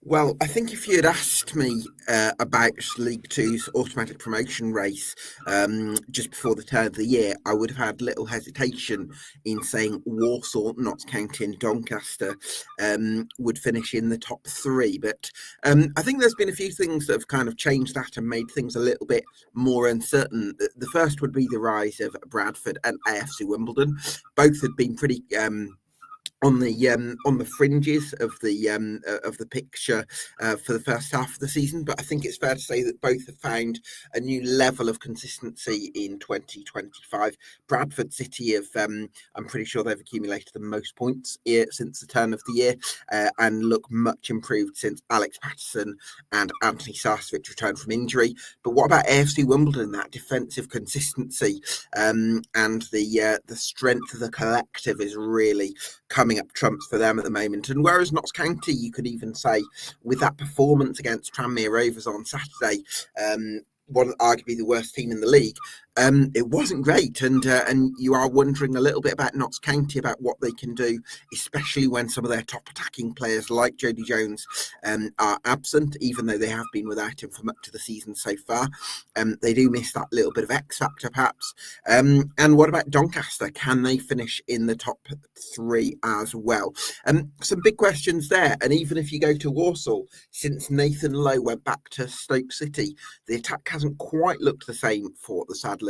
Well, I think if you had asked me about League Two's automatic promotion race just before the turn of the year, I would have had little hesitation in saying Walsall, Notts County, and Doncaster would finish in the top three. But I think there's been a few things that have kind of changed that and made things a little bit more uncertain. The first would be the rise of Bradford and AFC Wimbledon. Both had been pretty on the fringes of the picture for the first half of the season, but I think it's fair to say that both have found a new level of consistency in 2025. Bradford City have, I'm pretty sure they've accumulated the most points since the turn of the year, and look much improved since Alex Patterson and Anthony Sarcevic returned from injury. But what about AFC Wimbledon? That defensive consistency and the strength of the collective is really coming up trumps for them at the moment. And whereas Notts County, you could even say, with that performance against Tranmere Rovers on Saturday, one arguably the worst team in the league, it wasn't great, and you are wondering a little bit about Notts County, about what they can do, especially when some of their top attacking players like Jody Jones are absent, even though they have been without him for much of the season so far. They do miss that little bit of X factor, perhaps. And what about Doncaster? Can they finish in the top three as well? Some big questions there. And even if you go to Walsall, since Nathan Lowe went back to Stoke City, the attack hasn't quite looked the same for the Saddlers.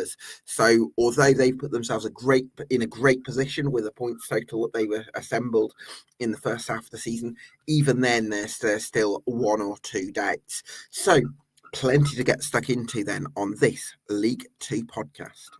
So although they put themselves in a great position with a points total that they were assembled in the first half of the season, even then there's still one or two doubts. So plenty to get stuck into then on this League Two podcast.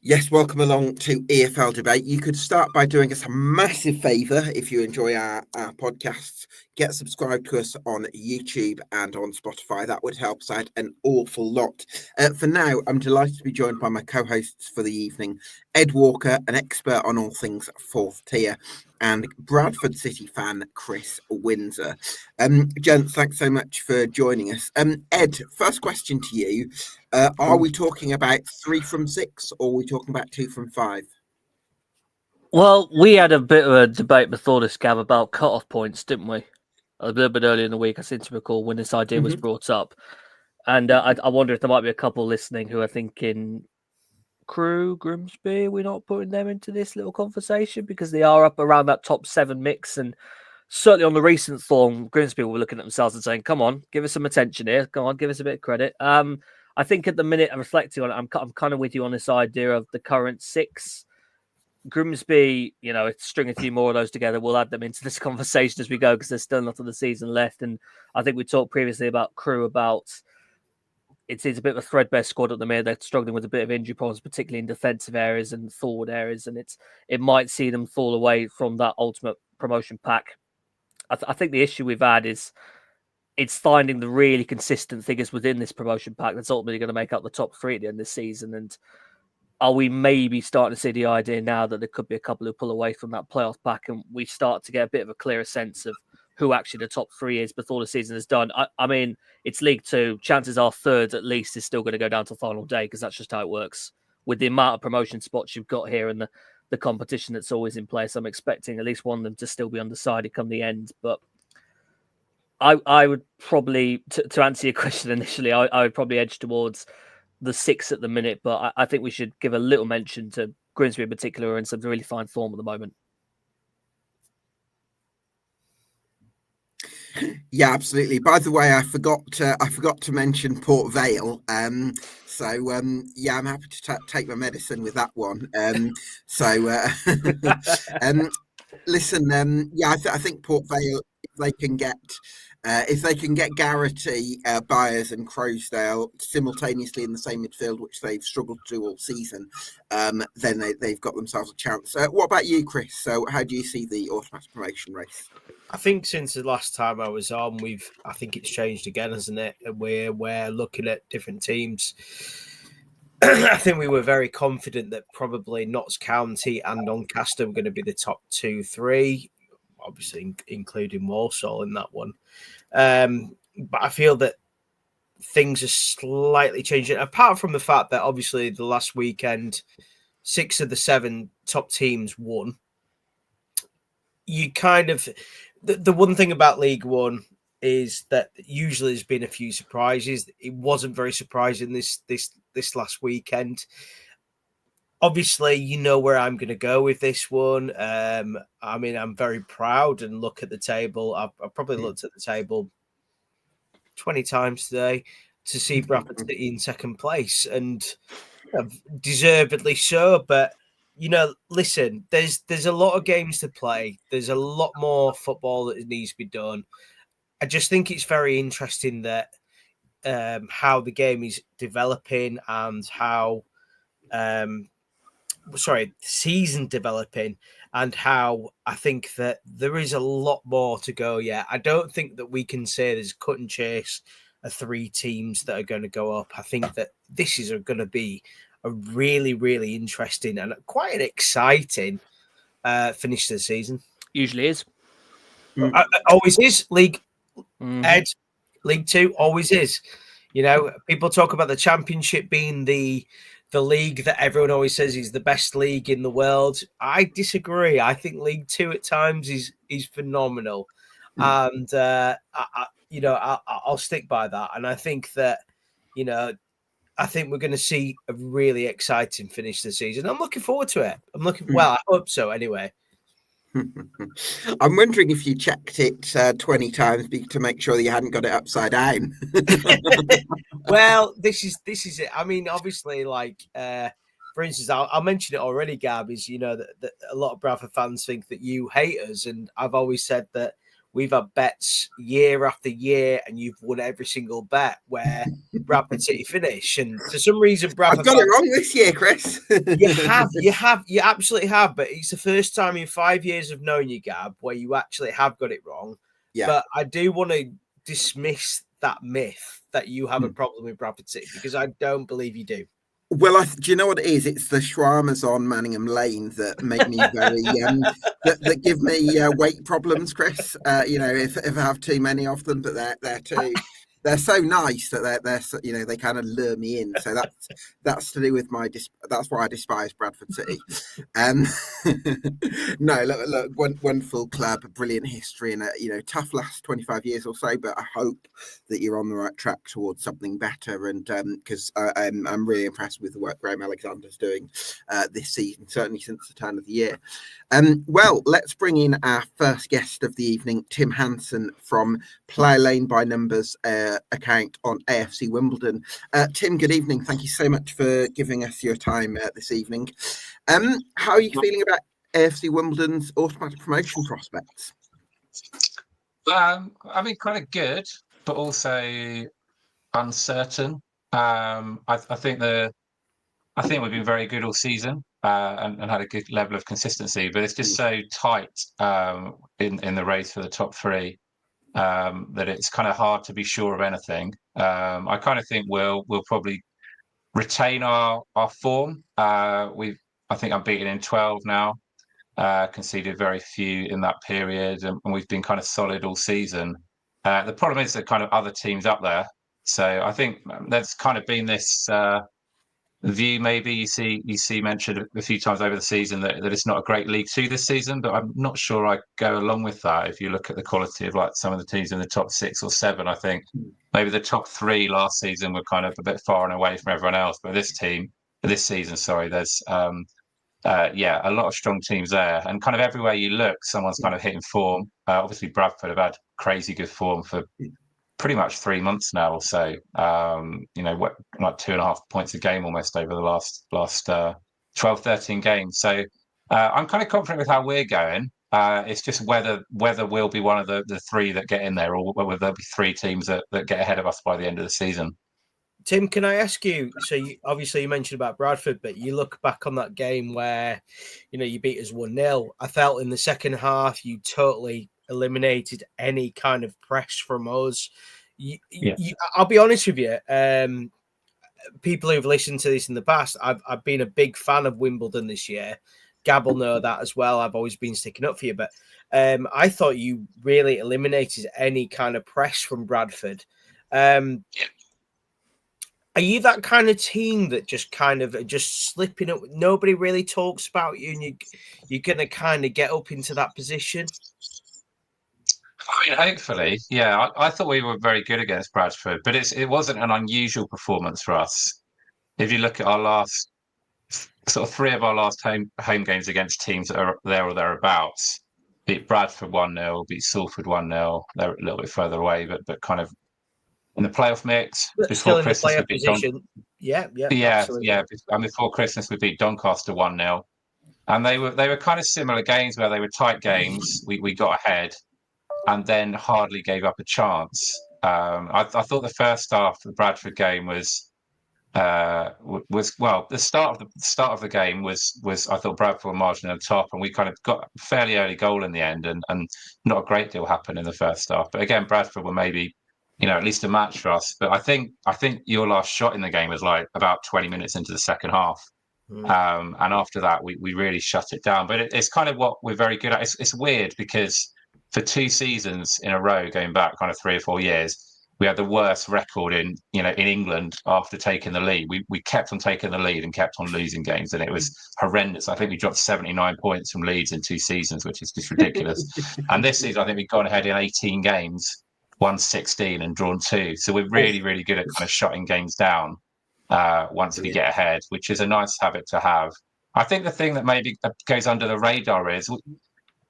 Yes, welcome along to EFL Debate. You could start by doing us a massive favour if you enjoy our podcasts. Get subscribed to us on YouTube and on Spotify. That would help us out an awful lot. For now, I'm delighted to be joined by my co-hosts for the evening, Ed Walker, an expert on all things fourth tier, and Bradford City fan Chris Windsor. Gents, thanks so much for joining us. Ed, first question to you. Are we talking about 3 from 6 or are we talking about 2 from 5? Well, we had a bit of a debate before this, Gav, about cut-off points, didn't we? A little bit earlier in the week, I seem to recall when this idea was brought up. And I wonder if there might be a couple listening who are thinking, Crewe, Grimsby, we're not putting them into this little conversation because they are up around that top 7 mix. And certainly on the recent form, Grimsby were looking at themselves and saying, come on, give us some attention here. Come on, give us a bit of credit. I think at the minute, I'm reflecting on it, I'm kind of with you on this idea of the current 6. Grimsby, string a few more of those together. We'll add them into this conversation as we go because there's still a lot of the season left. And I think we talked previously about Crewe, about it's a bit of a threadbare squad at the minute. They're struggling with a bit of injury problems, particularly in defensive areas and forward areas. And it might see them fall away from that ultimate promotion pack. I think the issue we've had is it's finding the really consistent figures within this promotion pack that's ultimately going to make up the top 3 at the end of the season. And are we maybe starting to see the idea now that there could be a couple who pull away from that playoff pack and we start to get a bit of a clearer sense of who actually the top 3 is before the season is done? I mean, it's League 2. Chances are third at least is still going to go down to the final day because that's just how it works. With the amount of promotion spots you've got here and the competition that's always in place, I'm expecting at least one of them to still be undecided come the end. But I would probably, to answer your question initially, I would probably edge towards the 6 at the minute, but I think we should give a little mention to Grimsby in particular in some really fine form at the moment. Yeah, absolutely. By the way, I forgot to mention Port Vale. I'm happy to take my medicine with that one. Listen, I think Port Vale, if they can get Garrity, Byers, and Crowsdale simultaneously in the same midfield, which they've struggled to do all season, then they've got themselves a chance. What about you, Chris? So, how do you see the automatic promotion race? I think since the last time I was on, I think it's changed again, hasn't it? We're looking at different teams. I think we were very confident that probably Notts County and Doncaster were going to be the top 2, 3, obviously including Walsall in that one. But I feel that things are slightly changing, apart from the fact that obviously the last weekend 6 of the 7 top teams won. You kind of the one thing about League One is that usually there's been a few surprises. It wasn't very surprising this last weekend. Obviously, you know where I'm going to go with this one. I mean, I'm very proud and look at the table. I've probably looked at the table 20 times today to see Bradford City in second place, and deservedly so. But listen, there's a lot of games to play. There's a lot more football that needs to be done. I just think it's very interesting that how the game is developing and how season developing, and how I think that there is a lot more to go yet. I don't think that we can say there's cut and chase of 3 teams that are going to go up. I think that this is going to be a really, really interesting and quite an exciting finish to the season. Usually is. Always is. League Ed, League Two always is. People talk about the Championship being the league that everyone always says is the best league in the world. I disagree. I think League Two at times is phenomenal, and I'll stick by that. And I think that I think we're going to see a really exciting finish to the season. I'm looking forward to it. Well, I hope so. Anyway. I'm wondering if you checked it 20 times to make sure that you hadn't got it upside down. Well, this is it. I mean, obviously, for instance, I'll mention it already, Gab, is that a lot of Bradford fans think that you hate us, and I've always said that we've had bets year after year, and you've won every single bet where Bradford City finish. And for some reason, Bradford I've got it wrong this year, Chris. you absolutely have. But it's the first time in 5 years of knowing you, Gab, where you actually have got it wrong. Yeah. But I do want to dismiss that myth that you have a problem with Bradford City, because I don't believe you do. Well, do you know what it is? It's the shawarmas on Manningham Lane that make me very that give me weight problems, Chris. If I have too many of them, but they're so nice that they're they kind of lure me in. So that's to do with that's why I despise Bradford City. No, look, wonderful club, a brilliant history, and tough last 25 years or so. But I hope that you're on the right track towards something better. And because I'm really impressed with the work Graham Alexander's doing this season, certainly since the turn of the year. Well, let's bring in our first guest of the evening, Tim Hansen from Player Lane by Numbers account on AFC Wimbledon. Tim, good evening. Thank you so much for giving us your time this evening. How are you feeling about AFC Wimbledon's automatic promotion prospects? I mean, kind of good, but also uncertain. I think we've been very good all season and had a good level of consistency, but it's just so tight in the race for the top 3 that it's kind of hard to be sure of anything. I kind of think we'll probably retain our form. I think I'm beaten in 12 now. Conceded very few in that period, and we've been kind of solid all season. The problem is that kind of other teams up there. So I think there's kind of been this view, maybe you see mentioned a few times over the season that it's not a great League Two this season, but I'm not sure I go along with that. If you look at the quality of like some of the teams in the top 6 or 7, I think maybe the top 3 last season were kind of a bit far and away from everyone else. But this season, there's a lot of strong teams there, and kind of everywhere you look, someone's kind of hitting form. Obviously, Bradford have had crazy good form for pretty much 3 months now or so. Like 2.5 points a game almost over the last 12, 13 games. So I'm kind of confident with how we're going. It's just whether we'll be one of the 3 that get in there, or whether there'll be 3 teams that get ahead of us by the end of the season. Tim, can I ask you, so obviously you mentioned about Bradford, but you look back on that game where, you beat us 1-0. I felt in the second half, you totally eliminated any kind of press from us. I'll be honest with you. People who've listened to this in the past, I've been a big fan of Wimbledon this year. Gab will know that as well. I've always been sticking up for you, but I thought you really eliminated any kind of press from Bradford. Are you that kind of team that just kind of just slipping up? Nobody really talks about you, and you're going to kind of get up into that position? I mean, hopefully, yeah. I thought we were very good against Bradford, but it wasn't an unusual performance for us. If you look at our last sort of 3 of our last home games against teams that are there or thereabouts, beat Bradford 1-0, beat Salford 1-0. They're a little bit further away, but kind of in the playoff mix. But Before still in the Christmas, we playoff beat position. Yeah, absolutely. yeah. And before Christmas, we beat Doncaster 1-0. And they were kind of similar games where they were tight games. We got ahead and then hardly gave up a chance. I thought the first half of the Bradford game was well, the start of the game was I thought Bradford were marginally on top, and we kind of got a fairly early goal in the end, and not a great deal happened in the first half. But again, Bradford were maybe at least a match for us. But I think your last shot in the game was like about 20 minutes into the second half. And after that, we really shut it down. But it's kind of what we're very good at. It's weird because for 2 seasons in a row, going back kind of 3 or 4 years, we had the worst record in England after taking the lead. We kept on taking the lead and kept on losing games, and it was horrendous. I think we dropped 79 points from Leeds in 2 seasons, which is just ridiculous. And this season, I think we've gone ahead in 18 games, won 16 and drawn 2. So we're really, really good at kind of shutting games down once we get ahead, which is a nice habit to have. I think the thing that maybe goes under the radar is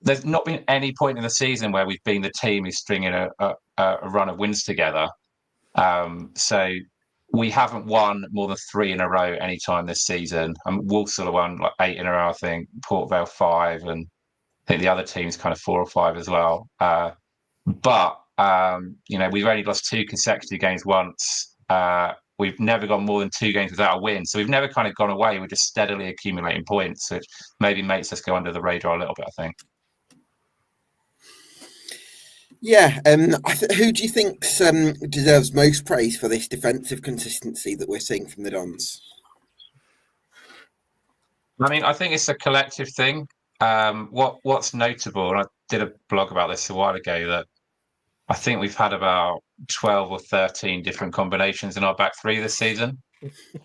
there's not been any point in the season where we've been the team who's stringing a run of wins together. So we haven't won more than 3 in a row any time this season. Walsall have won like 8 in a row, I think. Port Vale 5, and I think the other team's kind of 4 or 5 as well. But we've only lost 2 consecutive games once. We've never gone more than 2 games without a win. So we've never kind of gone away. We're just steadily accumulating points, which maybe makes us go under the radar a little bit, I think. Yeah, who do you think deserves most praise for this defensive consistency that we're seeing from the Dons? I mean, I think it's a collective thing. What's notable, and I did a blog about this a while ago, that I think we've had about 12 or 13 different combinations in our back 3 this season.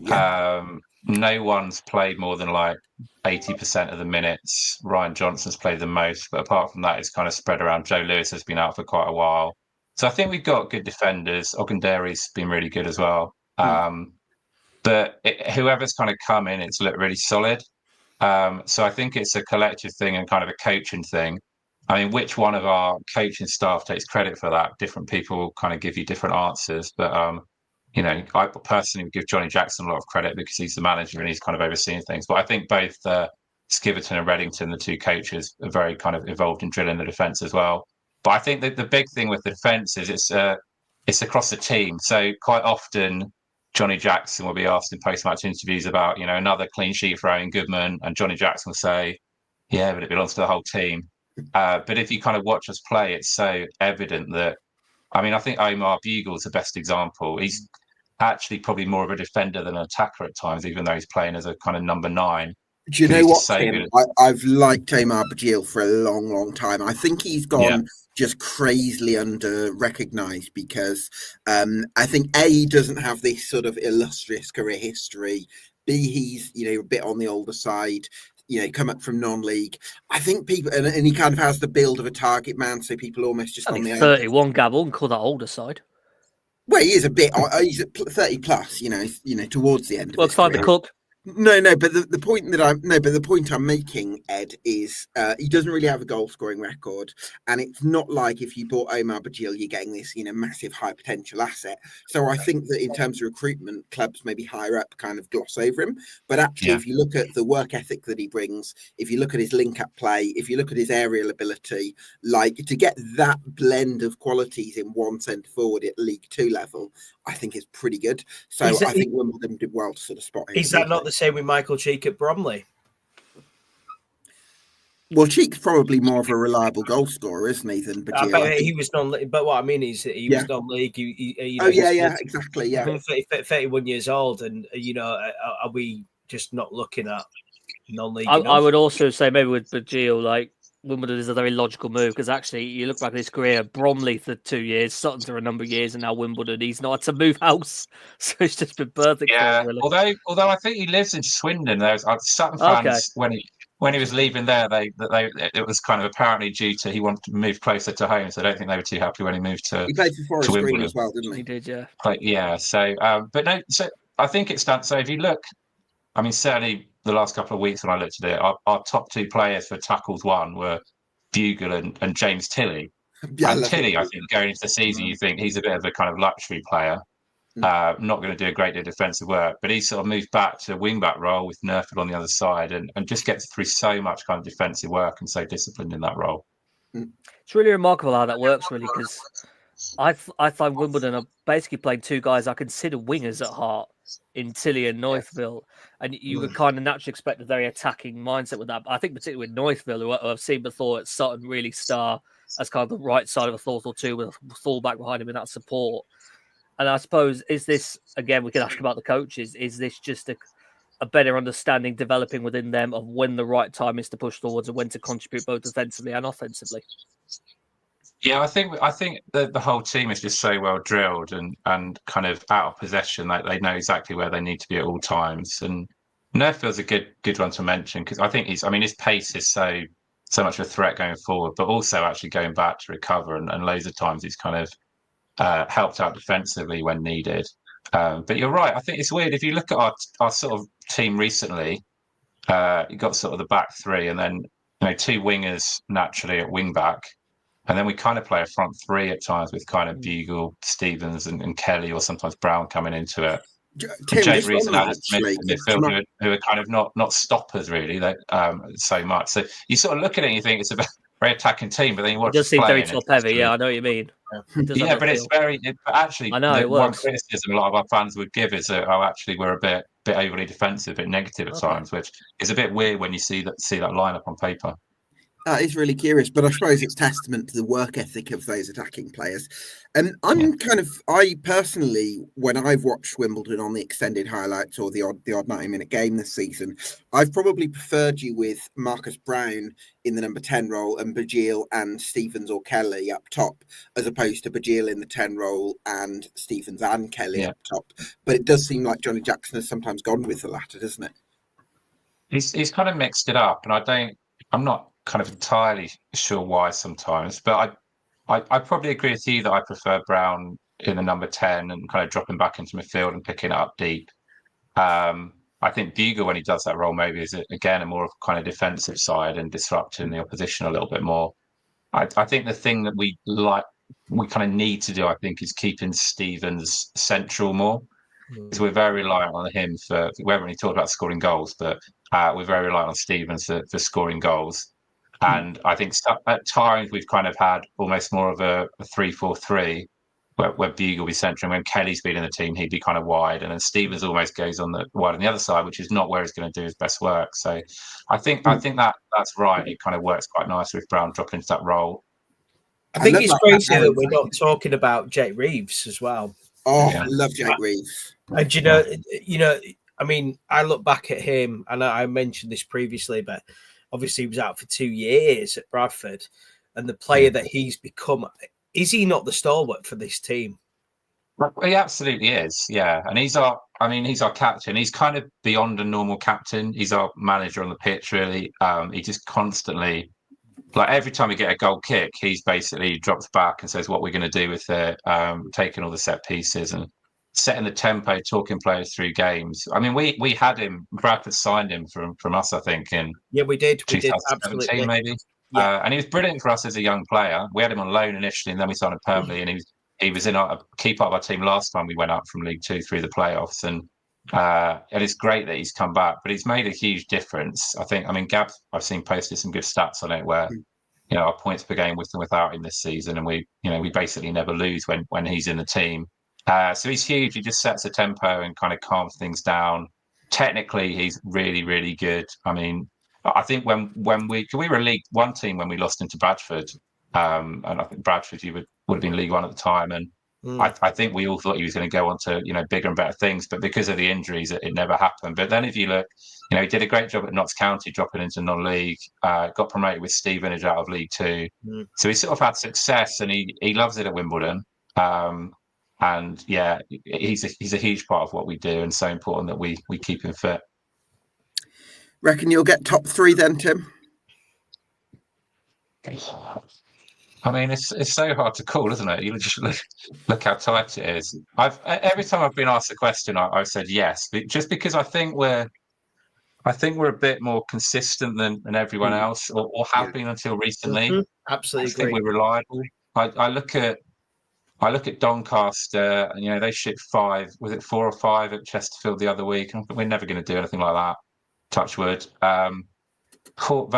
Yeah. No one's played more than like 80% of the minutes. Ryan Johnson's played the most, but apart from that, it's kind of spread around. Joe Lewis has been out for quite a while. So I think we've got good defenders. Ogunderi's been really good as well. But whoever's kind of come in, it's looked really solid. So I think it's a collective thing and kind of a coaching thing. I mean, which one of our coaching staff takes credit for that? Different people kind of give you different answers. But, I personally would give Johnny Jackson a lot of credit because he's the manager and he's kind of overseeing things. But I think both Skiverton and Reddington, the 2 coaches, are very kind of involved in drilling the defence as well. But I think that the big thing with the defence is it's across the team. So quite often, Johnny Jackson will be asked in post-match interviews about, another clean sheet for Owen Goodman. And Johnny Jackson will say, yeah, but it belongs to the whole team. But if you kind of watch us play, it's so evident that, I think Omar Bugle's the best example. He's actually probably more of a defender than an attacker at times, even though he's playing as a kind of number 9. Do you know what, Tim? I've liked Omar Bugile for a long, long time. I think he's gone just crazily under-recognised because I think A, he doesn't have this sort of illustrious career history. B, he's, a bit on the older side. Come up from non-league. I think people, and he kind of has the build of a target man, so people almost just on the 31, Gab, I wouldn't call that older side. Well, he is a bit. He's at 30 plus. Towards the end. Well, it's like the cook. No, but the point I'm making, Ed, is he doesn't really have a goal scoring record, and it's not like if you bought Omar Bugile, you're getting this massive high potential asset. So I think that in terms of recruitment, clubs maybe higher up kind of gloss over him. But actually, if you look at the work ethic that he brings, if you look at his link up play, if you look at his aerial ability, like to get that blend of qualities in one centre forward at League 2 level, I think is pretty good. So I think Wimbledon did well to sort of spot him. Is that not the same with Michael Cheek at Bromley? Well, Cheek's probably more of a reliable goal scorer, isn't he, than Bugile? But he was non-league. But what I mean is he was non-league. Exactly. Yeah, 31 years old, and are we just not looking at non-league? I would also say maybe with Bugile, like Wimbledon is a very logical move because actually, you look back at his career, Bromley for 2 years, Sutton for a number of years, and now Wimbledon. He's not had to move house, so it's just been perfect for him, really. Although I think he lives in Swindon. There's Sutton fans when he was leaving there, it was kind of apparently due to he wanted to move closer to home, so I don't think they were too happy when he moved to. He played for Forest Green as well, didn't he? He did, yeah. Yeah. So, but no. So I think it stands. So if you look, I mean, certainly the last couple of weeks when I looked at it, our top 2 players for tackles won were Bugle and James Tilley. Yeah, and Tilley, I think, going into the season, you think he's a bit of a kind of luxury player, not going to do a great deal of defensive work, but he sort of moved back to a wing-back role with Nerfield on the other side and just gets through so much kind of defensive work and so disciplined in that role. It's really remarkable how that works, really, because I find Wimbledon are basically playing 2 guys I consider wingers at heart in Tilley and Northville, and you would kind of naturally expect a very attacking mindset with that. But I think particularly with Northville, who I've seen before at Sutton, really star as kind of the right side of a thought or two with a fullback behind him in that support. And I suppose, is this, again, we can ask about the coaches, is this just a better understanding developing within them of when the right time is to push forwards and when to contribute both defensively and offensively? Yeah, I think the whole team is just so well drilled and kind of out of possession. Like they know exactly where they need to be at all times. And Nerfield's a good one to mention because I think his pace is so much of a threat going forward, but also actually going back to recover and loads of times he's kind of helped out defensively when needed. But you're right. I think it's weird if you look at our sort of team recently. You got sort of the back 3 and then 2 wingers naturally at wing back. And then we kind of play a front 3 at times with kind of Bugle, Stevens and Kelly or sometimes Brown coming into it. Tim, Jake Reeves and Alice midfield who are kind of not stoppers really so much. So you sort of look at it and you think it's a very attacking team, but then you watch it does seem very top heavy. Yeah, I know what you mean. Yeah, but it's very. Actually, I know, one criticism a lot of our fans would give is that actually we're a bit overly defensive, a bit negative at times, which is a bit weird when you see that lineup on paper. That is really curious, but I suppose it's testament to the work ethic of those attacking players. And I personally, when I've watched Wimbledon on the extended highlights or the odd 90-minute game this season, I've probably preferred you with Marcus Brown in the number 10 role and Bajil and Stevens or Kelly up top, as opposed to Bajil in the 10 role and Stevens and Kelly up top. But it does seem like Johnny Jackson has sometimes gone with the latter, doesn't it? He's kind of mixed it up, and I'm not kind of entirely sure why sometimes, but I probably agree with you that I prefer Brown in the number 10 and kind of dropping back into midfield and picking it up deep. I think Bugle, when he does that role, maybe is again a more kind of defensive side and disrupting the opposition a little bit more. I think the thing that we kind of need to do, I think, is keeping Stevens central more. Because we're very reliant on him for, we haven't really talked about scoring goals, but we're very reliant on Stevens for scoring goals. And I think at times we've kind of had almost more of a 3-4-3 where Bugle will be central. When Kelly's been in the team, he'd be kind of wide. And then Stevens almost goes on the wide on the other side, which is not where he's going to do his best work. So I think that's right. It kind of works quite nicely with Brown dropping into that role. I think it's crazy that we're not talking about Jake Reeves as well. Oh, I love Jake Reeves. And I mean, I look back at him, and I mentioned this previously, but obviously he was out for 2 years at Bradford, and the player that he's become, is he not the stalwart for this team? He absolutely is, yeah. And he's our captain. He's kind of beyond a normal captain. He's our manager on the pitch, really. He just constantly, like every time we get a goal kick, he's basically drops back and says what we're going to do with it, taking all the set pieces and setting the tempo, talking players through games. I mean, we had him, Bradford signed him from us, I think, in we did 2017 maybe. Yeah. And he was brilliant for us as a young player. We had him on loan initially, and then we signed him permanently, and he was in a key part of our team last time we went up from League Two through the playoffs. And it's great that he's come back, but he's made a huge difference. Gab, I've seen posted some good stats on it where, our points per game with and without him this season, and we basically never lose when he's in the team. So he's huge. He just sets a tempo and kind of calms things down. Technically, he's really, really good. I mean, I think when we were a League One team when we lost into Bradford, and I think Bradford would have been League One at the time, and I think we all thought he was going to go on to, bigger and better things, but because of the injuries, it never happened. But then if you look, he did a great job at Notts County, dropping into non-league, got promoted with Stevenage out of League Two. So he sort of had success, and he loves it at Wimbledon. And yeah, he's a huge part of what we do, and so important that we keep him fit. Reckon you'll get top 3 then, Tim? I mean, it's so hard to call, isn't it? You just look how tight it is. Every time I've been asked the question, I've said yes, but just because I think we're a bit more consistent than everyone else, or have been until recently. Absolutely, I think we're reliable. I look at Doncaster, and they shipped 5. Was it 4 or 5 at Chesterfield the other week? And we're never going to do anything like that. Touch wood. Vale,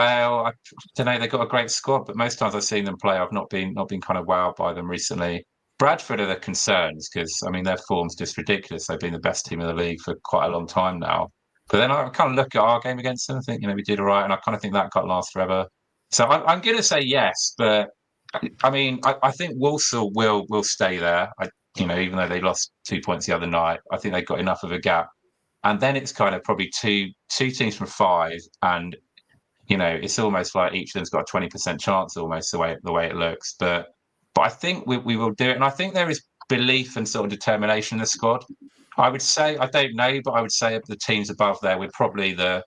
I don't know. They've got a great squad, but most times I've seen them play, I've not been kind of wowed by them recently. Bradford are the concerns because their form's just ridiculous. They've been the best team in the league for quite a long time now. But then I kind of look at our game against them and think, we did all right, and I kind of think that can't last forever. So I'm going to say yes, but I mean, I think Walsall will stay there. Even though they lost 2 points the other night, I think they've got enough of a gap. And then it's kind of probably two teams from 5, and it's almost like each of them's got a 20% chance, almost the way it looks. But I think we will do it, and I think there is belief and sort of determination in the squad. I would say, I don't know, but I would say the teams above there, we've probably got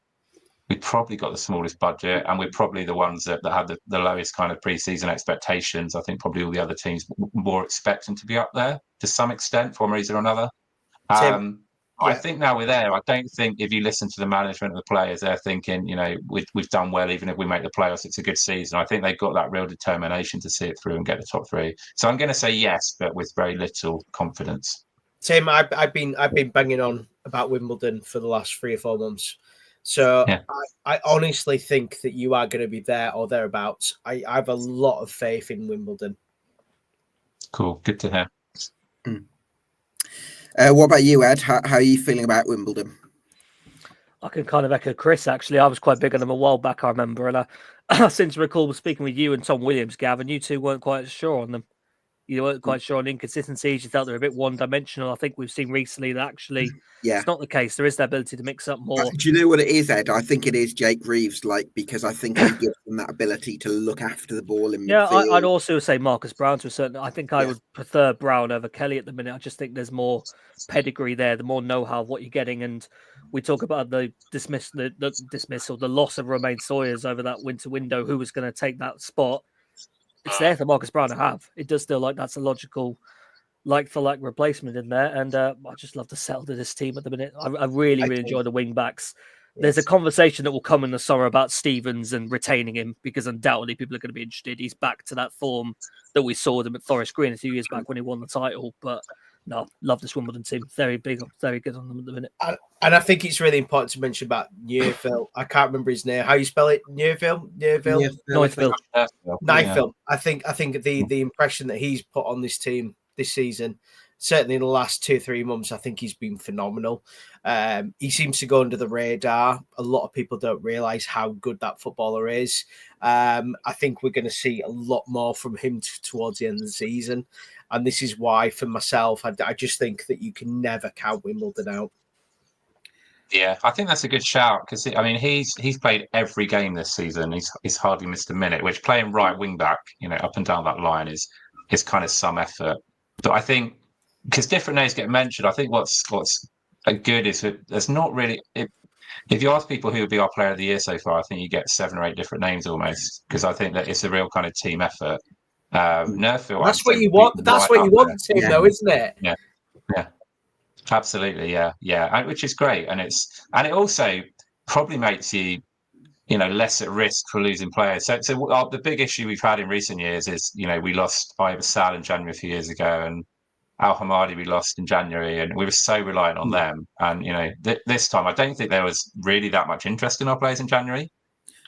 the smallest budget, and we're probably the ones that had the lowest kind of pre-season expectations. I think probably all the other teams more expecting to be up there to some extent for one reason or another. I think now we're there. I don't think if you listen to the management of the players, they're thinking, we've done well, even if we make the playoffs, it's a good season. I think they've got that real determination to see it through and get the top 3. So I'm going to say yes, but with very little confidence. Tim, I've been banging on about Wimbledon for the last 3 or 4 months. So yeah. I honestly think that you are going to be there or thereabouts. I have a lot of faith in Wimbledon. Cool. Good to hear. What about you, Ed? How are you feeling about Wimbledon? I can kind of echo Chris, actually. I was quite big on them a while back, I remember. And I since recall speaking with you and Tom Williams, Gavin, you two weren't quite sure on them. You weren't quite sure on inconsistencies. You felt they're a bit one-dimensional. I think we've seen recently that actually it's not the case. There is the ability to mix up more. Do you know what it is, Ed? I think it is Jake Reeves, because I think he gives them that ability to look after the ball in midfield. I'd also say Marcus Brown to a certain. I think I would prefer Brown over Kelly at the minute. I just think there's more pedigree there, the more know-how of what you're getting. And we talk about the dismissal, the loss of Romain Sawyers over that winter window. Who was going to take that spot? It's there for Marcus Brown to have. It does feel like that's a logical like-for-like replacement in there. And I just love to settle to this team at the minute. I really enjoy the wing-backs. Yes. There's a conversation that will come in the summer about Stevens and retaining him, because undoubtedly people are going to be interested. He's back to that form that we saw him at Forest Green a few years back when he won the title. But no, love this Wimbledon team. Very big, very good on them at the minute. And I think it's really important to mention about Neufville. I can't remember his name. How you spell it? Neufville? Neufville. I think the impression that he's put on this team this season, certainly in the last 2-3 months, I think he's been phenomenal. He seems to go under the radar. A lot of people don't realise how good that footballer is. I think we're going to see a lot more from him towards the end of the season. And this is why, for myself, I just think that you can never count Wimbledon out. Yeah, I think that's a good shout, because he's played every game this season. He's hardly missed a minute, which playing right wing back, up and down that line is kind of some effort. But I think because different names get mentioned, I think what's good is that there's not really. If you ask people who would be our player of the year so far, I think you get 7 or 8 different names almost, because I think that it's a real kind of team effort. Neufville. That's what you want. That's what you want, Tim, though, isn't it? Yeah. Absolutely, yeah, which is great, and it also probably makes you, less at risk for losing players. So the big issue we've had in recent years is, we lost Ivor Sal in January a few years ago, and Al Hamadi we lost in January, and we were so reliant on them. And this time, I don't think there was really that much interest in our players in January.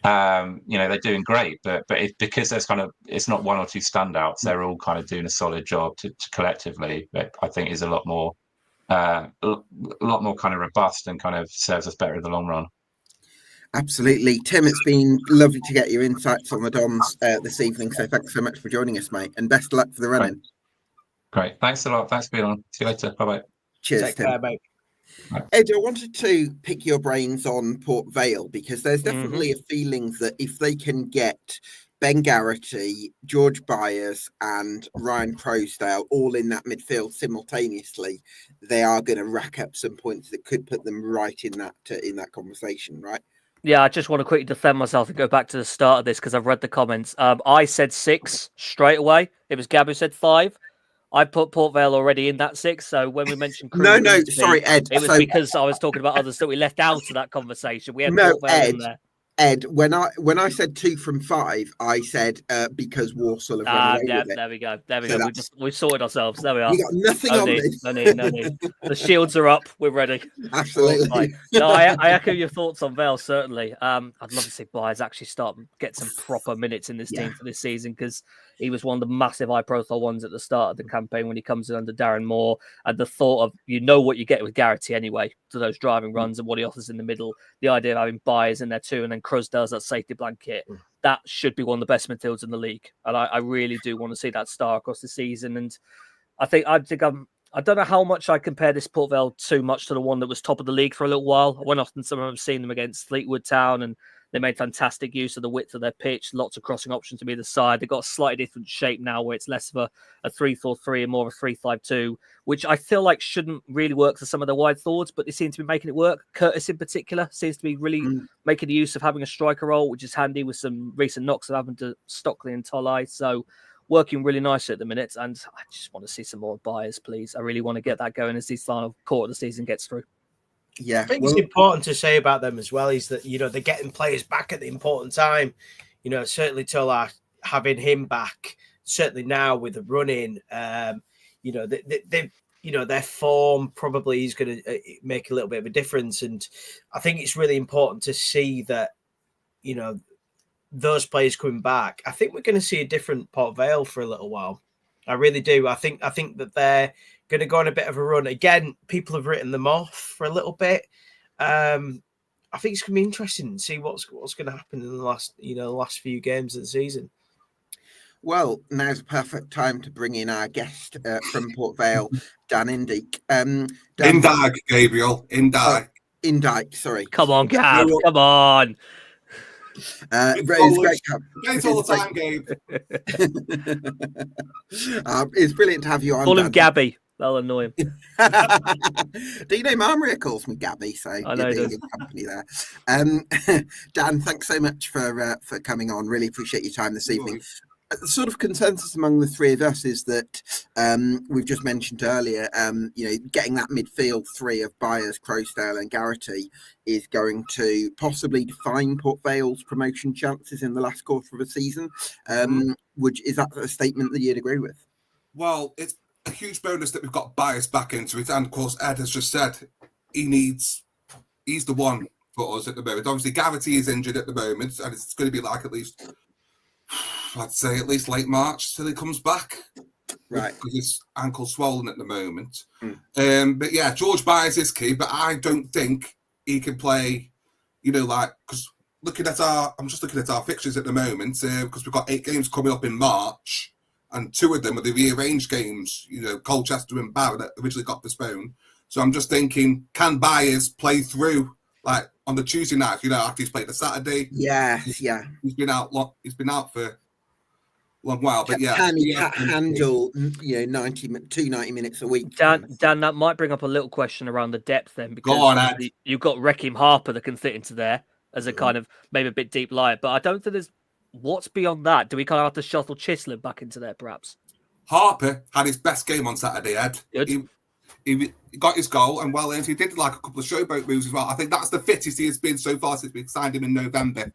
They're doing great, but because there's it's not 1 or 2 standouts, they're all kind of doing a solid job to collectively. But I think is a lot more kind of robust and kind of serves us better in the long run. Absolutely. Tim, it's been lovely to get your insights on the Dons this evening. So thanks so much for joining us, mate. And best of luck for the running. Great. Thanks a lot. Thanks for being on. See you later. Bye-bye. Cheers, Take Tim. care, mate. Ed, I wanted to pick your brains on Port Vale, because there's definitely a feeling that if they can get Ben Garrity, George Byers and Ryan Croasdale all in that midfield simultaneously, they are going to rack up some points that could put them right in that conversation, right? Yeah, I just want to quickly defend myself and go back to the start of this because I've read the comments. I said 6 straight away. It was Gab who said 5. I put Port Vale already in that 6. So when we mentioned Crewe sorry, Ed. it was because I was talking about others that we left out of that conversation. We had No, Port Vale in there. Ed, when I said 2 from 5, I said because Walsall have run away with it. There we go. We've sorted ourselves. There we are. You got nothing on me. No need. The shields are up. We're ready. Absolutely. No, I echo your thoughts on Vale, certainly. I'd love to see Byers actually get some proper minutes in this team for this season, because he was one of the massive high-profile ones at the start of the campaign when he comes in under Darren Moore. And the thought of, what you get with Garrity anyway, to those driving runs and what he offers in the middle. The idea of having Byers in there too, and then Croasdale that safety blanket. That should be one of the best midfields in the league. And I really do want to see that star across the season. And I don't know how much I compare this Port Vale too much to the one that was top of the league for a little while. When often some of them seen them against Fleetwood Town, and they made fantastic use of the width of their pitch, lots of crossing options to either side. They've got a slightly different shape now, where it's less of a 3-4-3 and more of a 3-5-2, which I feel like shouldn't really work for some of the wide forwards, but they seem to be making it work. Curtis in particular seems to be really making the use of having a striker role, which is handy with some recent knocks of having to Stockley and Tolai. So working really nicely at the minute, and I just want to see some more Byers, please. I really want to get that going as this final quarter of the season gets through. Yeah, I think it's important to say about them as well is that, they're getting players back at the important time. Certainly Tola, having him back, certainly now with the running, their form probably is going to make a little bit of a difference. And I think it's really important to see that, those players coming back. I think we're going to see a different Port Vale for a little while. I really do. I think that they're going to go on a bit of a run. Again, people have written them off for a little bit. I think it's going to be interesting to see what's going to happen in the last few games of the season. Well, now's a perfect time to bring in our guest from Port Vale, Dan Indyk. Indyk, Gabriel. Indyk, sorry. Come on, Gab. Come on. It's great to have. It's all the time, Gabe. It's brilliant to have you on. Call him Gabby. That'll annoy him. Do you know Marmaria calls me Gabby? So I know you're being in company there. Dan, thanks so much for coming on. Really appreciate your time this evening. The sort of consensus among the three of us is that we've just mentioned earlier, getting that midfield 3 of Byers, Croasdale and Garrity is going to possibly define Port Vale's promotion chances in the last quarter of a season. Is that a statement that you'd agree with? Well, it's a huge bonus that we've got Byers back into it. And of course, Ed has just said he's the one for us at the moment. Obviously, Garrity is injured at the moment, and it's going to be like at least late March till he comes back. Right. Because his ankle's swollen at the moment. But yeah, George Byers is key, but I don't think he can play, because I'm just looking at our fixtures at the moment, because we've got 8 games coming up in March, and 2 of them are the rearranged games, Colchester and Barrow that originally got postponed. So I'm just thinking, can Byers play through, like on the Tuesday night, after he's played the Saturday? Yeah. He's been out for long while, but yeah, can he handle 90 minutes a week? Dan, that might bring up a little question around the depth then, because go on, Ed. You've got Rekim Harper that can fit into there as a kind of maybe a bit deep liar, but I don't think there's what's beyond that. Do we kind of have to shuffle Chislett back into there, perhaps? Harper had his best game on Saturday, Ed. He got his goal, and he did like a couple of showboat moves as well. I think that's the fittest he has been so far since we signed him in November.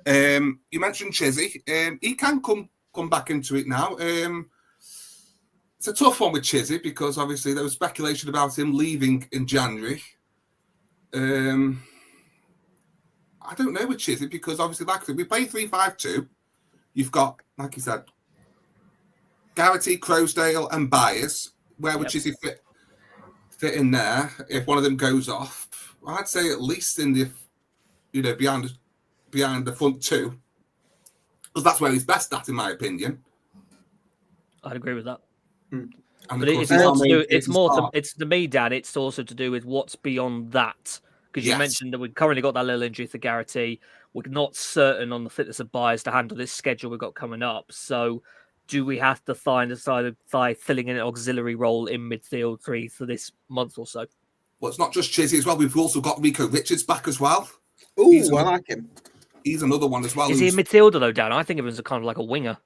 You mentioned Chizzy. He can come back into it now. It's a tough one with Chizzy because obviously there was speculation about him leaving in January. I don't know with Chizzy because obviously, like I said, we play 3-5-2. You've got, like you said, Garrity, Croasdale, and Byers. Where would Chizzy fit in there if one of them goes off? I'd say at least in the, behind the front 2. Because that's where he's best at, in my opinion. I'd agree with that. And But of course, it's more our to main do. kid It's is more. Mark. It's to me, Dan. It's also to do with what's beyond that. Because you Yes. mentioned that we've currently got that little injury to Garrity. We're not certain on the fitness of Byers to handle this schedule we've got coming up. So, do we have to find a side of filling in an auxiliary role in midfield 3 for this month or so? Well, it's not just Chizzy as well. We've also got Rico Richards back as well. Oh, I like him. He's another one as well. Is he a midfielder though, Dan? I think of him as a kind of like a winger.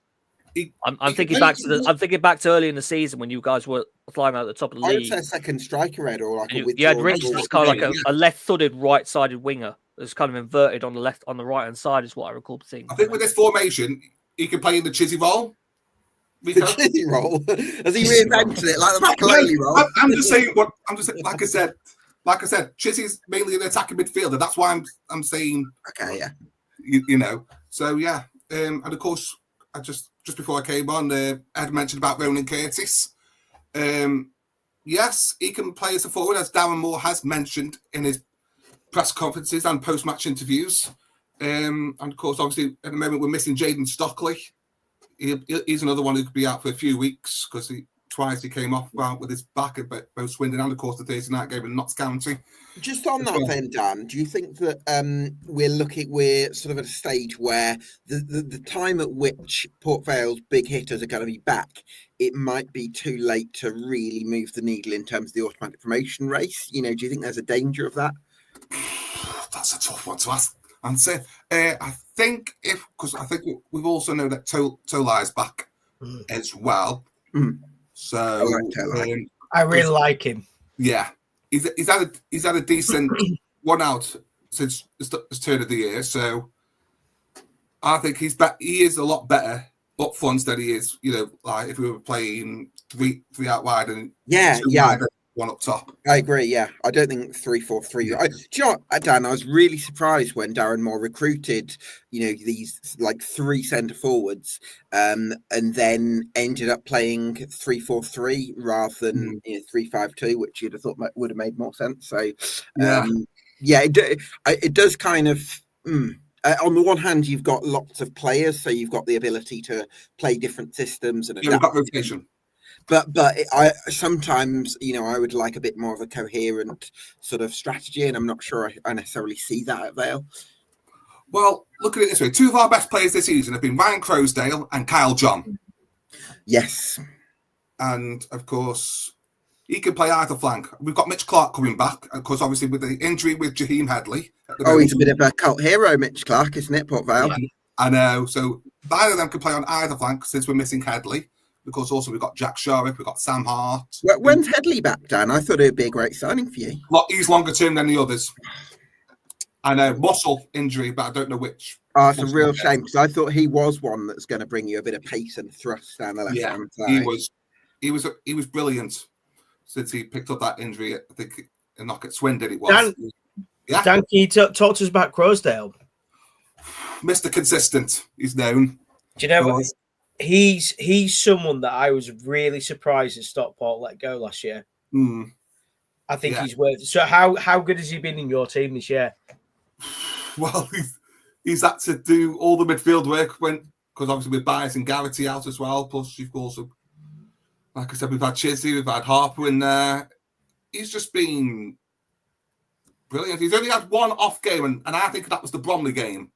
I'm thinking back to early in the season when you guys were flying out at the top of the I would league. say a second striker, Ed, or like a You had withdrawn Richards forward. as kind of like a left-footed, right-sided winger. It's kind of inverted on the right-hand side, is what I recall seeing. I think with this formation, he can play in the Chizzy role. The Chizzy role. Has he reinvented it like the Makaleli role? I'm just saying like I said, Chizzy's mainly an attacking midfielder. That's why I'm saying. Okay, yeah. You know. So yeah, and of course, I just before I came on, Ed mentioned about Ronan Curtis. Yes, he can play as a forward, as Darren Moore has mentioned in his press conferences and post-match interviews. And of course, obviously, at the moment, we're missing Jaden Stockley. He's another one who could be out for a few weeks because twice he came off with his back at both Swindon and, of course, the Thursday night game in Notts County. Just on that then, Dan, do you think that we're sort of at a stage where the time at which Port Vale's big hitters are going to be back, it might be too late to really move the needle in terms of the automatic promotion race? You know, do you think there's a danger of that? That's a tough one to answer. I think because I think we've also know that Tola is back as well. So I really like him. Yeah, he's had a decent one out since the turn of the year. So I think he is a lot better up front than he is. You know, like if we were playing three out wide and wide, one up top. I agree. Yeah, I don't think 3-4-3. Do you know what, Dan? I was really surprised when Darren Moore recruited, these like 3 centre forwards, and then ended up playing 3-4-3 rather than 3-5-2, which you'd have thought would have made more sense. So, it does kind of. On the one hand, you've got lots of players, so you've got the ability to play different systems and adapt. You've got rotation. But I sometimes, I would like a bit more of a coherent sort of strategy, and I'm not sure I necessarily see that at Vale. Well, look at it this way. 2 of our best players this season have been Ryan Crowsdale and Kyle John. Yes. And, of course, he can play either flank. We've got Mitch Clark coming back, because obviously with the injury with Jaheim Headley. He's a bit of a cult hero, Mitch Clark, isn't it, Port Vale? Yeah, I know. So neither of them can play on either flank since we're missing Headley. Because also we've got Jack Sharp, we've got Sam Hart. When's Headley back, Dan? I thought it would be a great signing for you. He's longer term than the others. I know, muscle injury, but I don't know which. Oh, it's a real shame, because I thought he was one that's going to bring you a bit of pace and thrust down the left-hand side. He was brilliant since he picked up that injury. I think a knock at Swindon it was. Dan, can you talk to us about Crowsdale? Mr. Consistent, he's known. Do you know what? He's someone that I was really surprised that Stockport let go last year. I think he's worth it. So how good has he been in your team this year? Well, he's had to do all the midfield work because obviously with Byers and Garrity out as well. Plus you've also, like I said, we've had Chizzy, we've had Harper in there. He's just been brilliant. He's only had one off game, and I think that was the Bromley game.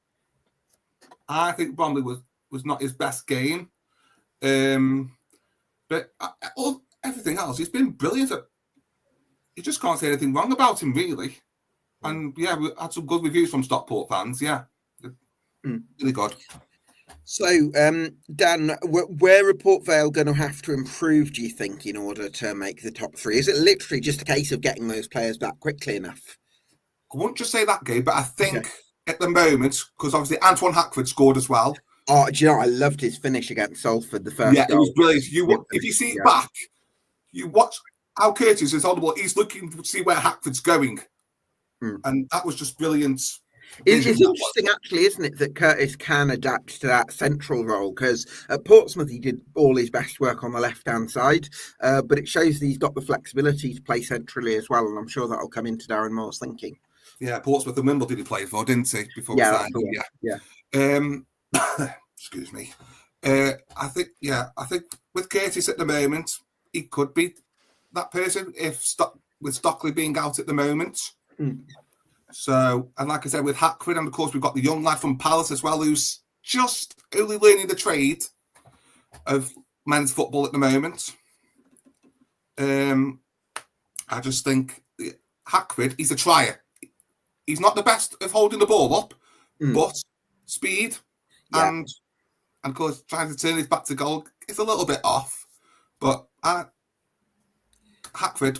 I think Bromley was not his best game. But everything else, he's been brilliant. You just can't say anything wrong about him, really. And we had some good reviews from Stockport fans. Yeah, really good. So, Dan, where are Port Vale going to have to improve, do you think, in order to make the top 3? Is it literally just a case of getting those players back quickly enough? I won't just say that, Gabe, but I think at the moment, because obviously Antoine Hackford scored as well. Oh, do you know, I loved his finish against Salford, the first goal. It was brilliant. If you see it back, you watch how Curtis is on the ball. He's looking to see where Hackford's going. And that was just brilliant. It's interesting, actually, isn't it, that Curtis can adapt to that central role, because at Portsmouth he did all his best work on the left-hand side, but it shows that he's got the flexibility to play centrally as well, and I'm sure that'll come into Darren Moore's thinking. Yeah, Portsmouth and Wimbledon he played for, didn't he? Before we signed him. Excuse me. I think with Curtis at the moment, he could be that person with Stockley being out at the moment. So, and like I said, with Hackford, and of course we've got the young lad from Palace as well, who's just only learning the trade of men's football at the moment. I just think Hackford, he's a trier. He's not the best of holding the ball up, but speed and of course trying to turn his back to goal is a little bit off. But Hackford,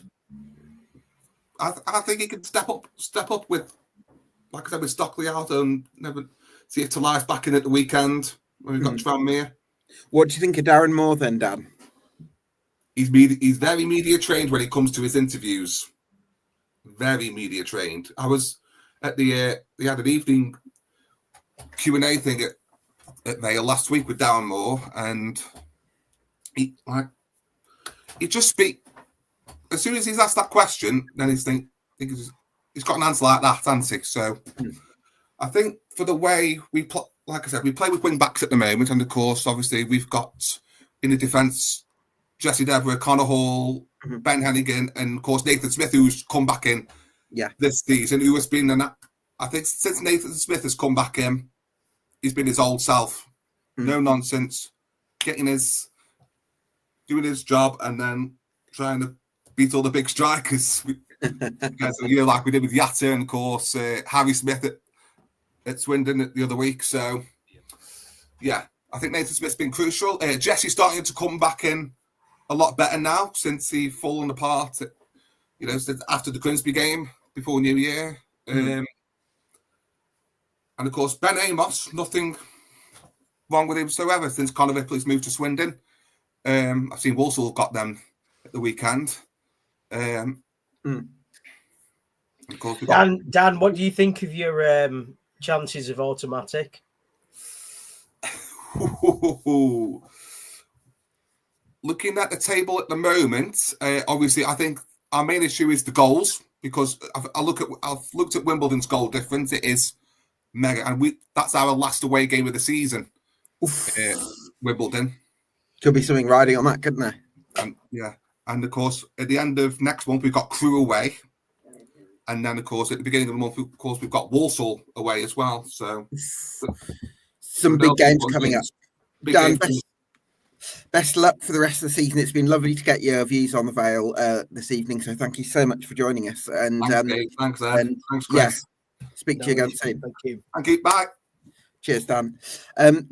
I think he could step up with, like I said, with Stockley out and never see if Tali's back in at the weekend when we've got Tranmere. What do you think of Darren Moore then, Dan? He's very media trained when it comes to his interviews. Very media trained. I was at they had an evening Q&A thing at Vale last week with Darren Moore, and he just speak. As soon as he's asked that question, then he's got an answer like that, hasn't he? So I think for the way we play, like I said, we play with wing backs at the moment, and of course, obviously, we've got in the defence Jesse Deborah, Connor Hall, Ben Hennigan, and of course Nathan Smith, who's come back in this season, who has been I think since Nathan Smith has come back in, he's been his old self. No nonsense, doing his job, and then trying to beat all the big strikers. Like we did with Yatta and of course Harry Smith at Swindon the other week. So yeah, I think Nathan Smith's been crucial. Jesse's starting to come back in a lot better now since he fallen apart, after the Grimsby game before New Year. And of course, Ben Amos, nothing wrong with him whatsoever since Conor Ripley's moved to Swindon. I've seen Walsall got them at the weekend. Of course, Dan, what do you think of your chances of automatic? Looking at the table at the moment, obviously, I think our main issue is the goals, because I've looked at Wimbledon's goal difference. It is mega, and that's our last away game of the season. Wimbledon Could be something riding on that, couldn't there? And of course, at the end of next month, we've got Crewe away, and then of course at the beginning of the month, of course, we've got Walsall away as well. So some big games coming up. Dan, best luck for the rest of the season. It's been lovely to get your views on the Vale this evening. So thank you so much for joining us. And thanks, Ed. Thanks, Chris. Speak to you again soon. Thank you. Thank you. Bye. Cheers, Dan.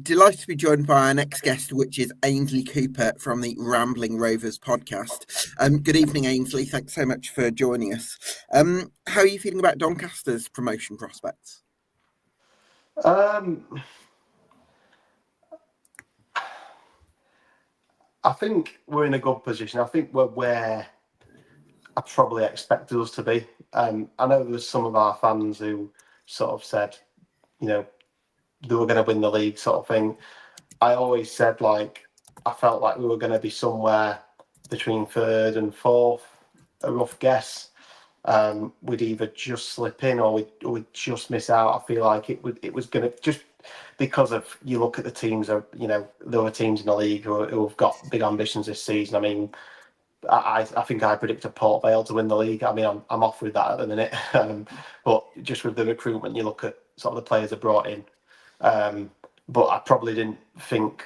Delighted to be joined by our next guest, which is Ainsley Cooper from the Rambling Rovers podcast. Good evening, Ainsley. Thanks so much for joining us. How are you feeling about Doncaster's promotion prospects? I think we're in a good position. I think we're where I probably expected us to be. I know there's some of our fans who sort of said, they were going to win the league sort of thing. I always said, I felt like we were going to be somewhere between third and fourth, a rough guess. We'd either just slip in or we'd just miss out. I feel like it was going to, just because of, you look at the teams, there were teams in the league who have got big ambitions this season. I mean, I think I predicted Port Vale to win the league. I mean, I'm off with that at the minute. But just with the recruitment, you look at sort of the players they brought in. But I probably didn't think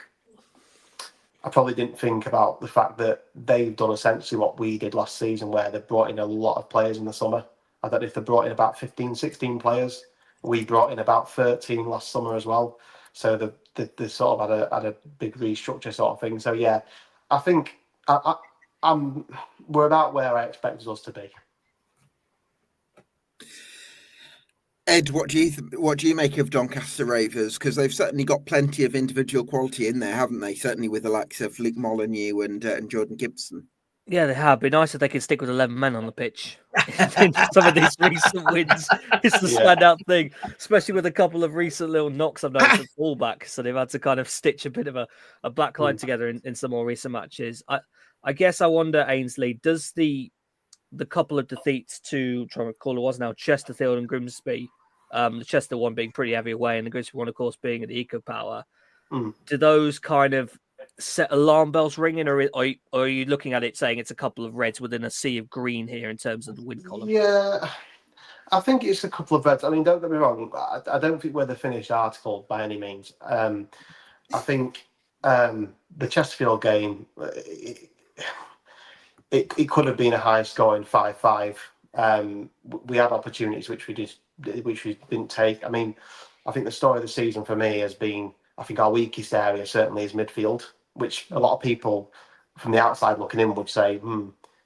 about the fact that they've done essentially what we did last season, where they brought in a lot of players in the summer. I don't know if they brought in about 15, 16 players. We brought in about 13 last summer as well. So they sort of had a big restructure sort of thing. So yeah, I think we're about where I expected us to be. Ed, what do you make of Doncaster Rovers? Because they've certainly got plenty of individual quality in there, haven't they? Certainly with the likes of Luke Molyneux and Jordan Gibson. Yeah, they have. It'd be nice if they could stick with 11 men on the pitch. In some of these recent wins, it's the standout thing, especially with a couple of recent little knocks I've noticed at fullback. So they've had to kind of stitch a bit of a back line together in some more recent matches. I guess I wonder, Ainsley, does the couple of defeats to, trying to recall, it was now Chesterfield and Grimsby, the Chester one being pretty heavy away and the Grimsby one, of course, being at the Eco Power, do those kind of set alarm bells ringing, or are you looking at it saying it's a couple of reds within a sea of green here in terms of the win column? Yeah, I think it's a couple of reds. I mean, don't get me wrong. I don't think we're the finished article by any means. I think the Chesterfield game, it could have been a high scoring 5-5. We had opportunities which we didn't take. I mean, I think the story of the season for me has been, I think our weakest area certainly is midfield, which a lot of people from the outside looking in would say,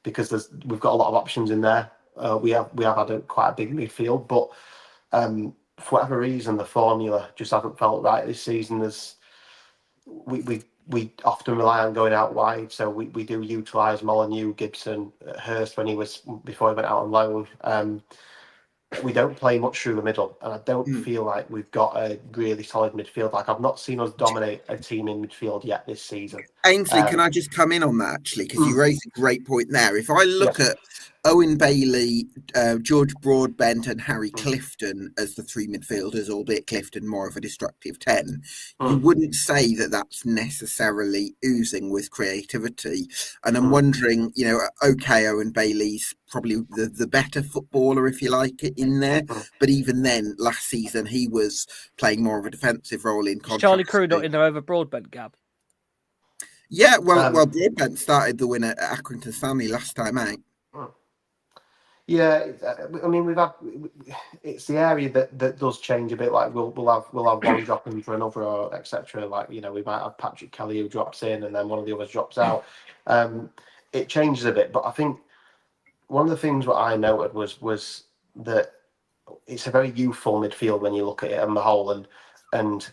because we've got a lot of options in there. We have had quite a big midfield, but for whatever reason, the formula just hasn't felt right this season. We often rely on going out wide, so we do utilise Molyneux, Gibson, Hurst before he went out on loan. We don't play much through the middle, and I don't feel like we've got a really solid midfield. Like, I've not seen us dominate a team in midfield yet this season. Ainsley, can I just come in on that, actually? Because you raised a great point there. If I look at Owen Bailey, George Broadbent and Harry Clifton as the three midfielders, albeit Clifton more of a destructive 10, you wouldn't say that that's necessarily oozing with creativity. And I'm wondering, okay, Owen Bailey's probably the better footballer, if you like, in there. But even then, last season, he was playing more of a defensive role in contrast. Charlie Crew not in there over Broadbent, Gab? Yeah, well, Broadbent started the win at Accrington Stanley last time out. Yeah, I mean, it's the area that does change a bit. Like we'll have one drop in for another, or etc. Like, we might have Patrick Kelly who drops in and then one of the others drops out. It changes a bit, but I think one of the things what I noted was that it's a very youthful midfield when you look at it on the whole, and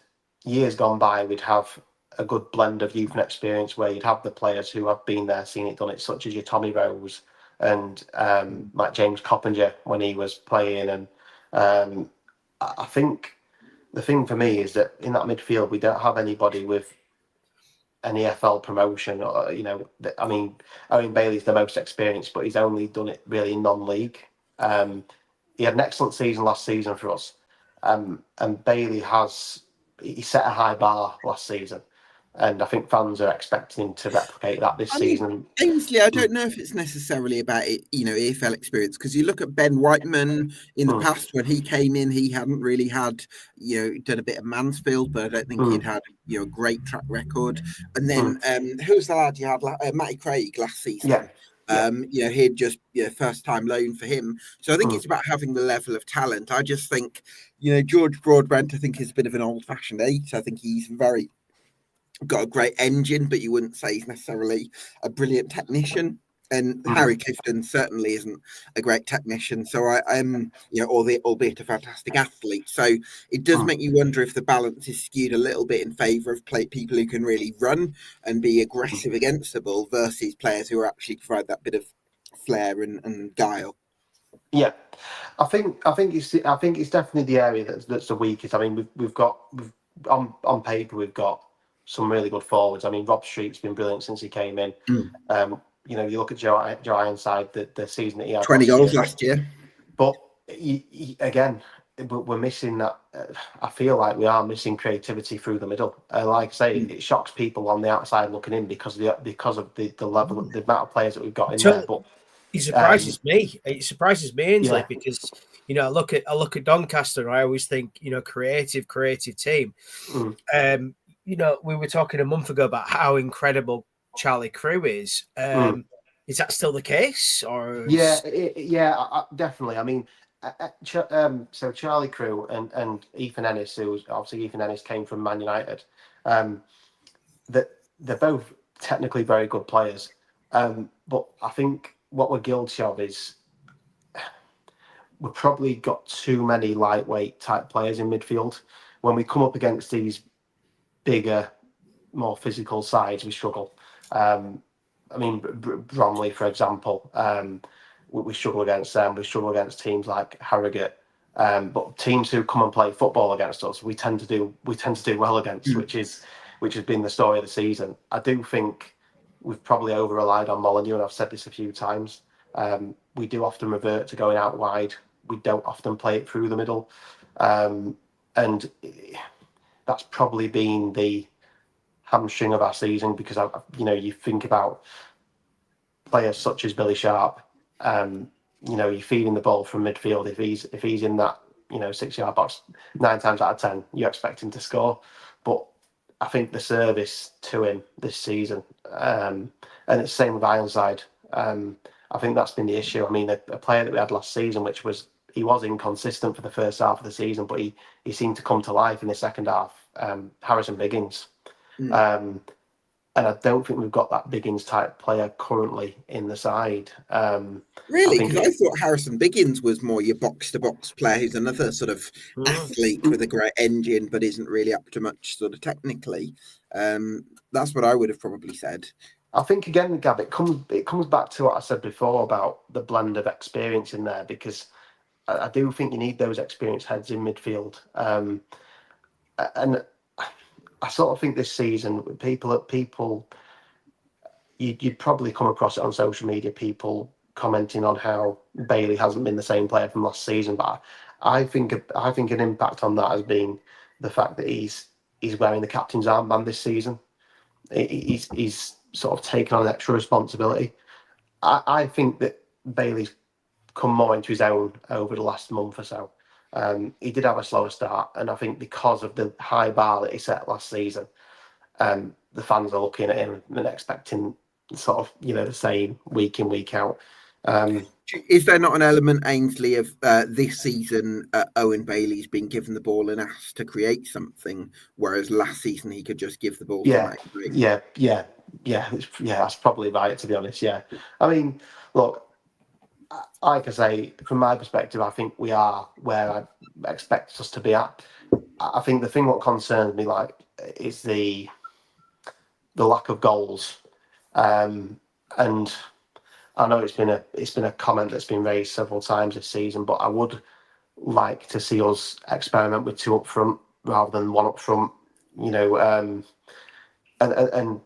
years gone by we'd have a good blend of youth and experience where you'd have the players who have been there, seen it, done it, such as your Tommy Rose and like James Coppinger when he was playing. And I think the thing for me is that in that midfield we don't have anybody with an EFL promotion. Or, I mean, Owen Bailey's the most experienced, but he's only done it really in non-league. He had an excellent season last season for us, and Bailey he set a high bar last season. And I think fans are expecting him to replicate that this season. Ainsley, I don't know if it's necessarily about it, EFL experience, because you look at Ben Whiteman in the past when he came in, he hadn't really had, done a bit of Mansfield, but I don't think he'd had, a great track record. And then who's the lad you had? Matty Craig last season. Yeah. He'd just first time loan for him. So I think it's about having the level of talent. I just think, George Broadbent, I think, is a bit of an old fashioned 8. I think he's got a great engine, but you wouldn't say he's necessarily a brilliant technician. And Harry Clifton certainly isn't a great technician. So albeit a fantastic athlete. So it does make you wonder if the balance is skewed a little bit in favour of people who can really run and be aggressive against the ball versus players who are actually provide that bit of flair and guile. Yeah, I think it's definitely the area that's the weakest. I mean, we've got on paper we've got some really good forwards. I mean, Rob Street's been brilliant since he came in. You look at Joe Ironside, the season that he had 20 goals last year. But again, we're missing that. I feel like we are missing creativity through the middle. Like I say, it shocks people on the outside looking in because of the level, the amount of players that we've got in there. But it surprises me. It surprises me, Ainsley, because I look at Doncaster. And I always think creative team. We were talking a month ago about how incredible Charlie Crew is. Is that still the case? Or definitely. I mean, so Charlie Crew and Ethan Ennis, who obviously Ethan Ennis came from Man United, that they're both technically very good players. But I think what we're guilty of is we've probably got too many lightweight type players in midfield. When we come up against these bigger, more physical sides, we struggle. I mean, Bromley, for example, we struggle against them. We struggle against teams like Harrogate, but teams who come and play football against us, we tend to do well against, which has been the story of the season. I do think we've probably over relied on Molyneux, and I've said this a few times. We do often revert to going out wide. We don't often play it through the middle, and that's probably been the hamstring of our season because you think about players such as Billy Sharp. You're feeding the ball from midfield. If he's in that 6-yard box, 9 times out of 10 you expect him to score. But I think the service to him this season, and it's the same with Ironside. I think that's been the issue. I mean, a player that we had last season, he was inconsistent for the first half of the season, but he seemed to come to life in the second half. Harrison Biggins. And I don't think we've got that Biggins type player currently in the side. Really? Because I thought Harrison Biggins was more your box-to-box player. He's another sort of athlete with a great engine, but isn't really up to much sort of technically. That's what I would have probably said. I think, again, Gab, it comes back to what I said before about the blend of experience in there, because I do think you need those experienced heads in midfield. And I sort of think this season, you'd probably come across it on social media, people commenting on how Bailey hasn't been the same player from last season. But I think an impact on that has been the fact that he's wearing the captain's armband this season. He's sort of taken on extra responsibility. I think that Bailey's come more into his own over the last month or so. He did have a slower start, and I think because of the high bar that he set last season, the fans are looking at him and expecting sort of the same week in, week out. Is there not an element, Ainsley, of this season Owen Bailey's been given the ball and asked to create something, whereas last season he could just give the ball to Mate? Yeah, that's probably right, to be honest. Yeah, I mean, look, like I say, from my perspective, I think we are where I expect us to be at. I think the thing what concerns me is the lack of goals, and I know it's been a comment that's been raised several times this season, but I would like to see us experiment with 2 up front rather than 1 up front. And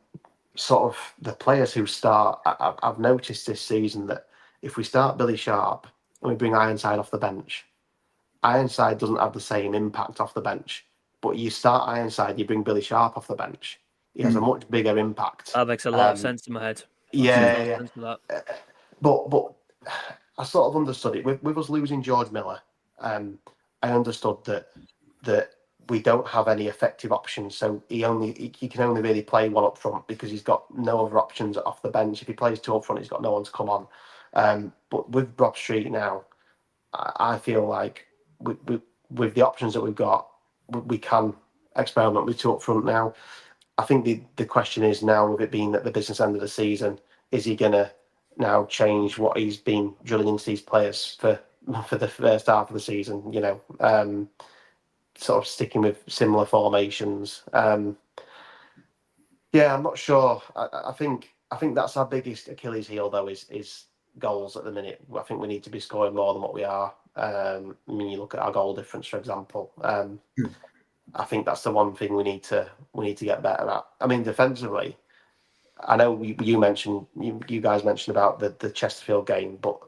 sort of the players who start. I've noticed this season that if we start Billy Sharp and we bring Ironside off the bench, Ironside doesn't have the same impact off the bench. But you start Ironside, you bring Billy Sharp off the bench, he has a much bigger impact. That makes a lot of sense in my head. Yeah. But I sort of understood it. With us losing George Miller, I understood that we don't have any effective options. So he can only really play 1 up front because he's got no other options off the bench. If he plays 2 up front, he's got no one to come on. But with Rob Street now, I feel like with the options that we've got, we can experiment with 2 up front now. I think the question is now, with it being at the business end of the season, is he going to now change what he's been drilling into these players for the first half of the season? Sort of sticking with similar formations. I'm not sure. I think that's our biggest Achilles heel, though, is goals at the minute. I think we need to be scoring more than what we are. I mean, you look at our goal difference, for example. I think that's the one thing we need to get better at. I mean, defensively, I know you guys mentioned about the Chesterfield game, but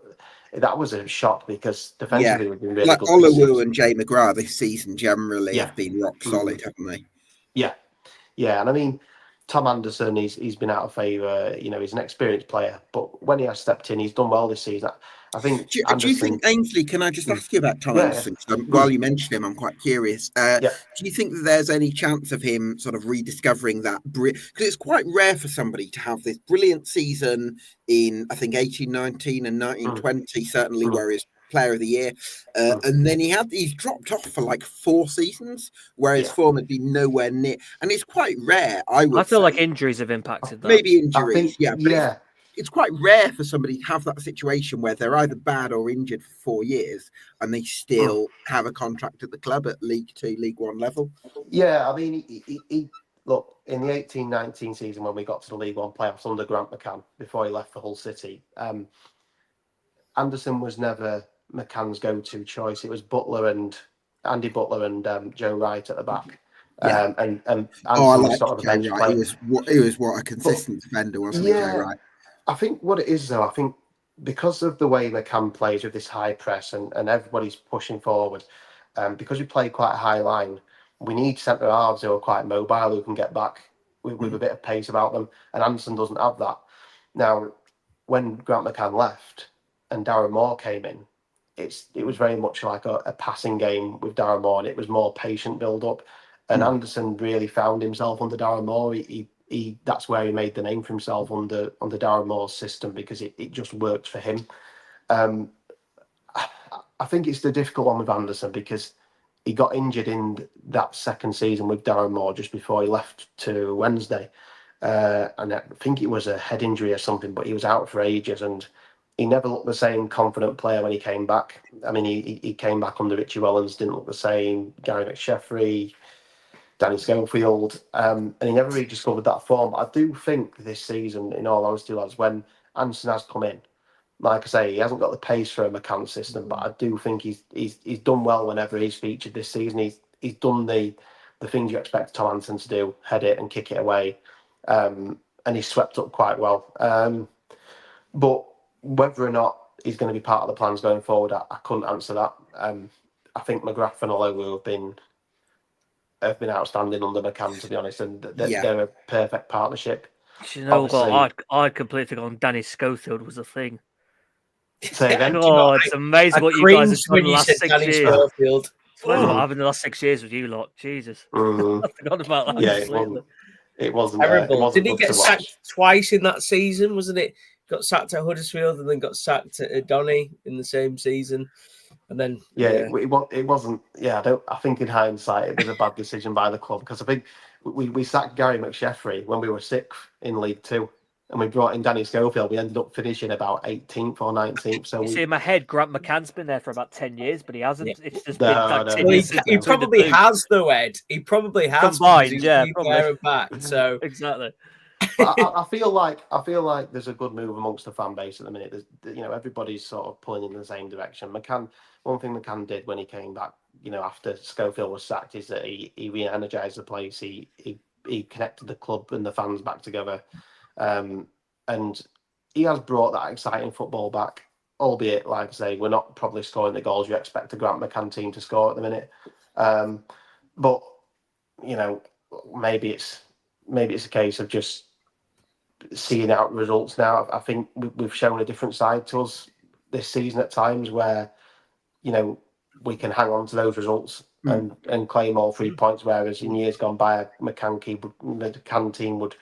that was a shock because defensively we've been really good. Oluwu and Jay McGrath this season generally have been rock solid, haven't they? Yeah, and I mean, Tom Anderson, he's been out of favour. He's an experienced player, but when he has stepped in, he's done well this season. I think. Do you think, Ainsley? Can I just ask you about Tom Anderson? While you mentioned him, I'm quite curious. Do you think that there's any chance of him sort of rediscovering that? Because it's quite rare for somebody to have this brilliant season in, I think, 18-19 and 19-20, certainly, where he's Player of the Year, and then he's dropped off for like 4 seasons, where his form had been nowhere near, and it's quite rare. I feel like injuries have impacted that. Maybe injuries, it's quite rare for somebody to have that situation where they're either bad or injured for 4 years, and they still have a contract at the club at League 2, League 1 level. Yeah, I mean, he look, in the 18-19 season when we got to the League 1 playoffs under Grant McCann before he left for Hull City, Anderson was never McCann's go-to choice. It was Andy Butler and Joe Wright at the back. And Anderson was sort of a bench player. He was a consistent defender, wasn't he, Joe Wright? I think what it is, though, I think because of the way McCann plays with this high press and everybody's pushing forward, because we play quite a high line, we need centre halves who are quite mobile, who can get back with a bit of pace about them, and Anderson doesn't have that. Now, when Grant McCann left and Darren Moore came in, it was very much like a passing game with Darren Moore, and it was more patient build-up. And Anderson really found himself under Darren Moore. He that's where he made the name for himself under Darren Moore's system, because it just worked for him. I think it's the difficult one with Anderson, because he got injured in that second season with Darren Moore just before he left to Wednesday. And I think it was a head injury or something, but he was out for ages, and he never looked the same confident player when he came back. I mean, he came back under Richie Wellens, didn't look the same. Gary McSheffrey, Danny Schofield, and he never really discovered that form. But I do think this season, in all honesty, lads, when Anderson has come in, like I say, he hasn't got the pace for a McCann system, but I do think he's done well whenever he's featured this season. He's done the things you expect Tom Anderson to do, head it and kick it away, and he's swept up quite well. But whether or not he's going to be part of the plans going forward, I couldn't answer that. I think McGrath and Olowu have been outstanding under McCann, to be honest, and they're a perfect partnership. You know what? I completely forgot Danny Schofield was a thing. Say again? Oh, it's amazing what you guys have done in the last 6 years. Schofield. It's amazing what happened in the last 6 years with you lot. Jesus. I forgot about that. Yeah, it wasn't terrible. Did he get sacked twice in that season? Wasn't it? Got sacked at Huddersfield and then got sacked at Donny in the same season. And then it wasn't. Yeah, I think in hindsight it was a bad decision by the club, because I think we sacked Gary McSheffrey when we were 6th in League Two, and we brought in Danny Schofield. We ended up finishing about 18th or 19th. So you see in my head, Grant McCann's been there for about 10 years, but he hasn't. Yeah. It's just he probably has though, Ed. He probably has combined, probably there and back. So exactly. But I feel like there's a good move amongst the fan base at the minute. There's, everybody's sort of pulling in the same direction. One thing McCann did when he came back, after Schofield was sacked, is that he re-energized the place. He connected the club and the fans back together, and he has brought that exciting football back. Albeit, like I say, we're not probably scoring the goals you expect a Grant McCann team to score at the minute. But maybe it's a case of just seeing out results now. I think we've shown a different side to us this season at times, where we can hang on to those results and claim all 3 points, whereas in years gone by, a McCann team would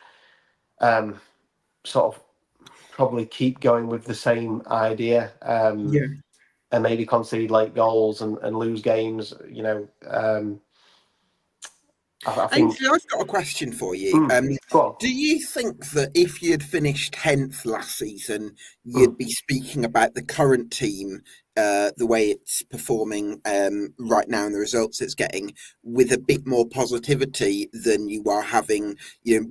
sort of probably keep going with the same idea, and maybe concede late goals and lose games. I think I've got a question for you. Do you think that if you'd finished 10th last season, you'd be speaking about the current team, the way it's performing right now and the results it's getting, with a bit more positivity than you are having,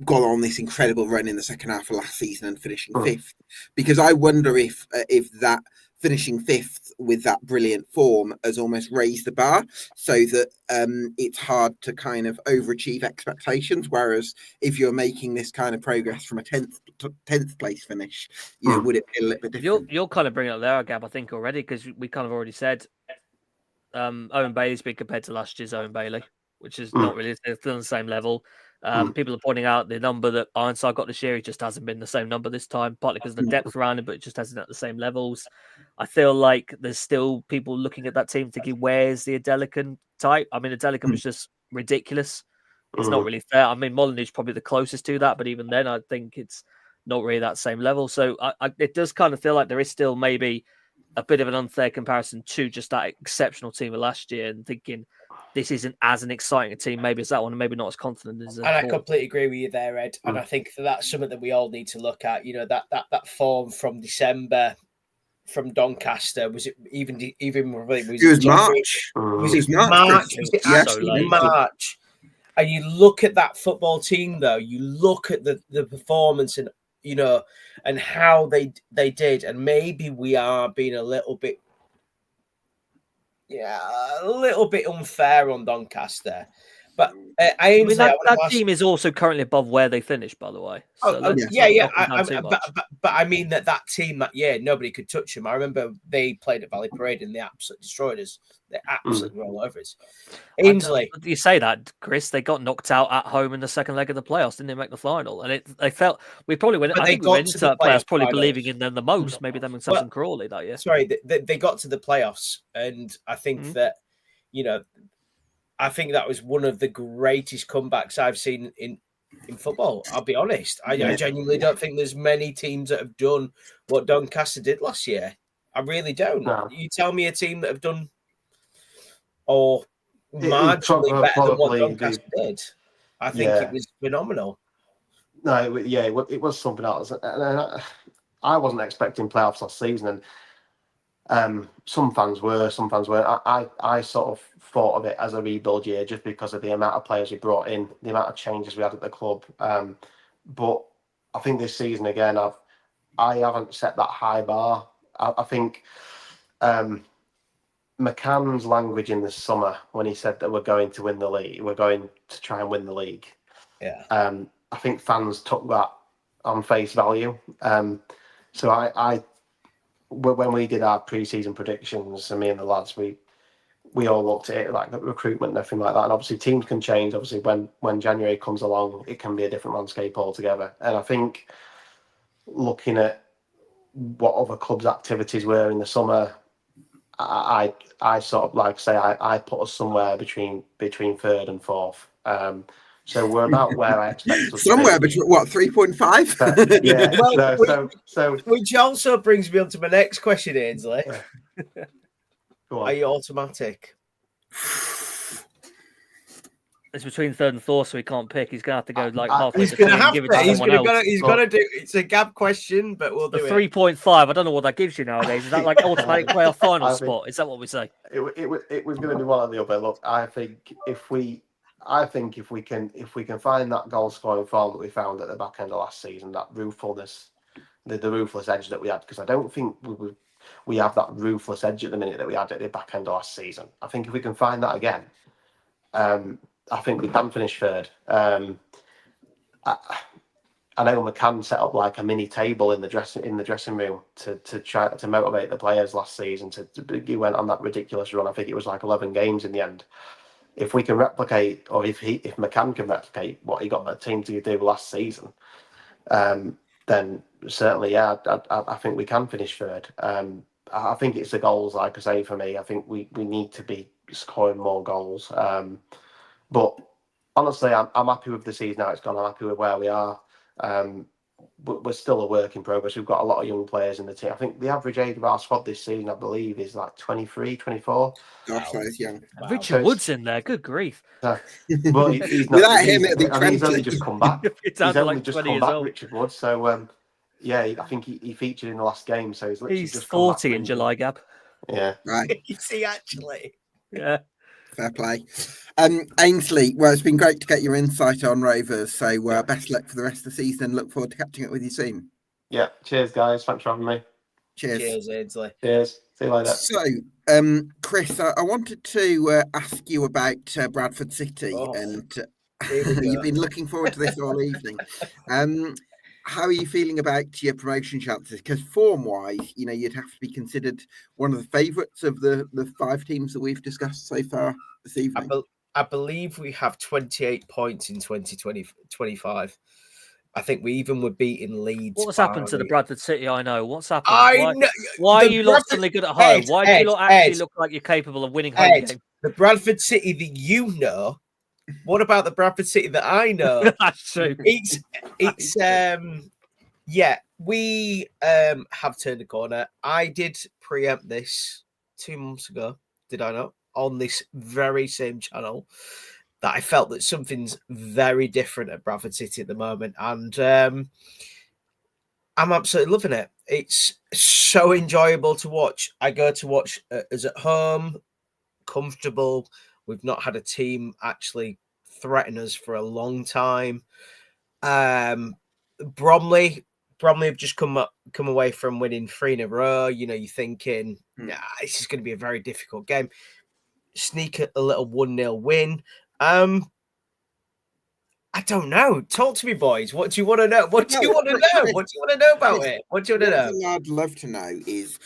gone on this incredible run in the second half of last season and finishing 5th? Because I wonder if that finishing 5th with that brilliant form has almost raised the bar, so that it's hard to kind of overachieve expectations. Whereas if you're making this kind of progress from a 10th place finish, would it be a little bit different? You're kind of bringing it up there, Gab, I think already, because we kind of already said Owen Bailey's been compared to last year's Owen Bailey, which is not really still on the same level. People are pointing out the number that Ironside got this year. He just hasn't been the same number this time, partly because of the depth around him, but it just hasn't at the same levels. I feel like there's still people looking at that team thinking, where's the Adelican type? I mean, Adelican was just ridiculous. It's not really fair. I mean, Molyneux's probably the closest to that, but even then, I think it's not really that same level. So it does kind of feel like there is still maybe a bit of an unfair comparison to just that exceptional team of last year, and thinking this isn't as an exciting a team maybe as that one, and maybe not as confident as. And I completely agree with you there, Ed. And I think that's something that we all need to look at. That form from December from Doncaster, was it even it was March? Was it March? Was it actually March? And you look at that football team, though. You look at the performance, and and how they did, and maybe we are being a little bit unfair on Doncaster. But I mean, Ainsley, that team is also currently above where they finished, by the way. So but I mean that team that year, nobody could touch them. I remember they played at Valley Parade and they absolutely destroyed us. They absolutely were all over us. Ainsley, you say that, Chris? They got knocked out at home in the second leg of the playoffs, didn't they? Make the final, and they felt we probably went. I think we went into that playoffs probably believing in them the most. Maybe them and Samson Crawley that year. Sorry, they got to the playoffs, and I think that I think that was one of the greatest comebacks I've seen in football. I'll be honest. I genuinely don't think there's many teams that have done what Doncaster did last year. I really don't. No. You tell me a team that have done or marginally better than what Doncaster did. I think it was phenomenal. No, it was something else. And I wasn't expecting playoffs last season, and some fans were, some fans weren't. I sort of thought of it as a rebuild year just because of the amount of players we brought in, the amount of changes we had at the club. But I think this season again, I haven't set that high bar. I think McCann's language in the summer when he said that we're going to win the league, we're going to try and win the league. Yeah. I think fans took that on face value. So I when we did our pre-season predictions, and me and the lads, we all looked at it like the recruitment and everything like that. And obviously teams can change. Obviously when January comes along, it can be a different landscape altogether. And I think looking at what other clubs' activities were in the summer, I sort of like say I put us somewhere between third and fourth. So we're about where I expect us somewhere to be. between what 3.5. Yeah. Well, so which also brings me on to my next question, Ainsley. Go on. Are you automatic? It's between third and fourth, so he can't pick. He's gonna have to go like halfway. He's gonna have to. He's gonna do. It's a gap question, but we'll do it. 3.5. I don't know what that gives you nowadays. Is that like automatic playoff final spot? Is that what we say? It was going to be one or the other. Look, I think if we can find that goal scoring form that we found at the back end of last season, that ruthlessness, the ruthless edge that we had, because I don't think we have that ruthless edge at the minute that we had at the back end of last season. I think if we can find that again, I think we can finish third. I know McCann set up like a mini table in the dressing room to try to motivate the players last season. He went on that ridiculous run. I think it was like 11 games in the end. If we can replicate, or if McCann can replicate what he got the team to do last season, then certainly, I think we can finish third. I think it's the goals, like I say, for me. I think we need to be scoring more goals. But honestly, I'm happy with the season how it's gone. I'm happy with where we are. But we're still a work in progress. We've got a lot of young players in the team. I think the average age of our squad this season, I believe, is like 23, 24. Gosh, that is young. Wow. Richard Wood's in there. Good grief. Well, he's not. Without him, it'd be 20. He's only just come back. He's only just come back, Richard Wood. So, I think he featured in the last game. So he's just 40 in July, Gab. Yeah. Right. Is he actually? Yeah. Fair play. Ainsley, well, it's been great to get your insight on Rovers. So best luck for the rest of the season and look forward to catching up with you soon. Yeah. Cheers, guys. Thanks for having me. Cheers, Ainsley. Cheers. See you later. So, Chris, I wanted to ask you about Bradford City, and you've been looking forward to this all evening. How are you feeling about your promotion chances? Because form-wise, you'd have to be considered one of the favourites of the 5 teams that we've discussed so far this evening. I believe we have 28 points in 2025. I think we even were beating Leeds. What's happened to the Bradford City? I know. What's happened? Why are you lot suddenly good at home? Why do you lot actually look like you're capable of winning home games? The Bradford City that you know. What about the Bradford City that I know? That's true. We have turned a corner. I did preempt this 2 months ago, did I not? On this very same channel, that I felt that something's very different at Bradford City at the moment. And I'm absolutely loving it. It's so enjoyable to watch. I go to watch as at home, comfortable. We've not had a team actually threaten us for a long time. Bromley have just come away from winning 3 in a row. You're thinking, this is going to be a very difficult game. Sneak a little 1-0 win. I don't know. Talk to me, boys. What do you want to know? What do you want to know? What do you want to know about it? What do you want to know? One thing I'd love to know is,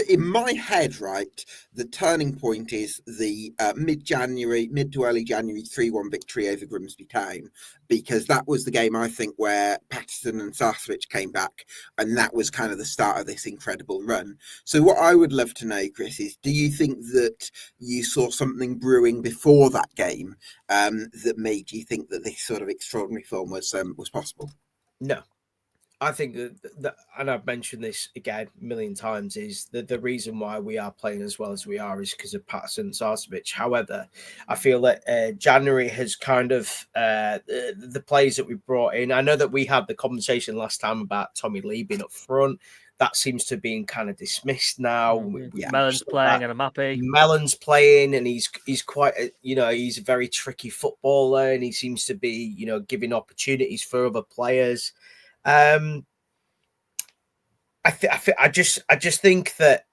in my head, right, the turning point is the mid to early January 3-1 victory over Grimsby Town, because that was the game, I think, where Patterson and Sarcevic came back, and that was kind of the start of this incredible run. So what I would love to know, Chris, is do you think that you saw something brewing before that game that made you think that this sort of extraordinary form was possible? No. I think that, and I've mentioned this again a million times, is that the reason why we are playing as well as we are is because of Patterson and Sarcevic. However, I feel that January has kind of the players that we brought in. I know that we had the conversation last time about Tommy Lee being up front. That seems to be kind of dismissed now. Mellon's playing and I'm happy. Mellon's playing, and he's quite he's a very tricky footballer, and he seems to be giving opportunities for other players. I just think that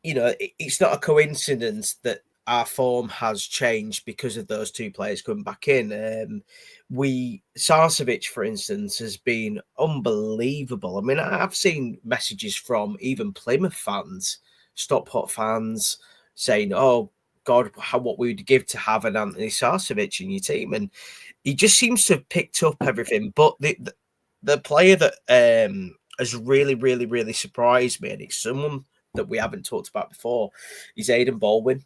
it's not a coincidence that our form has changed because of those two players coming back in. Sarcevic, for instance, has been unbelievable. I mean, I've seen messages from even Plymouth fans, Stockport fans, saying, "Oh God, what we would give to have an Anthony Sarcevic in your team," and he just seems to have picked up everything. But the player that has really, really, really surprised me, and it's someone that we haven't talked about before, is Aidan Baldwin.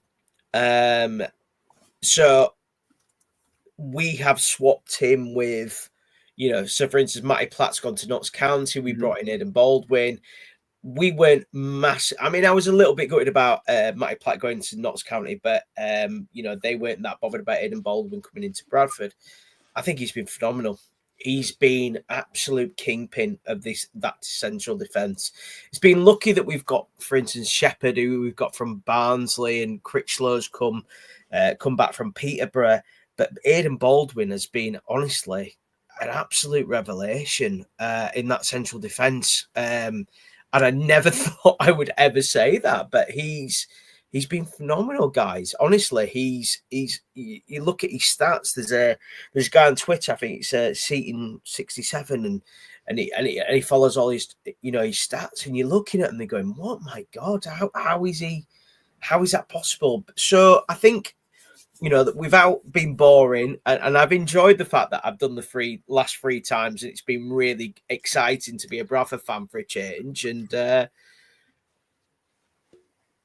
So we have swapped him with, so for instance, Matty Platt's gone to Notts County. We brought in Aidan Baldwin. We weren't massive. I mean, I was a little bit gutted about Matty Platt going to Notts County, but they weren't that bothered about Aidan Baldwin coming into Bradford. I think he's been phenomenal. He's been absolute kingpin of that central defence. It's been lucky that we've got, for instance, Shepherd, who we've got from Barnsley, and Critchlow's come back from Peterborough. But Aidan Baldwin has been, honestly, an absolute revelation in that central defence. And I never thought I would ever say that, but he's been phenomenal, guys. Honestly, you look at his stats. There's a guy on Twitter, I think it's Seaton 67, and he follows all his his stats, and you're looking at them and going, "What, my God, how is that possible?" So I think that without being boring, and I've enjoyed the fact that I've done the last three times, and it's been really exciting to be a Bradford fan for a change, and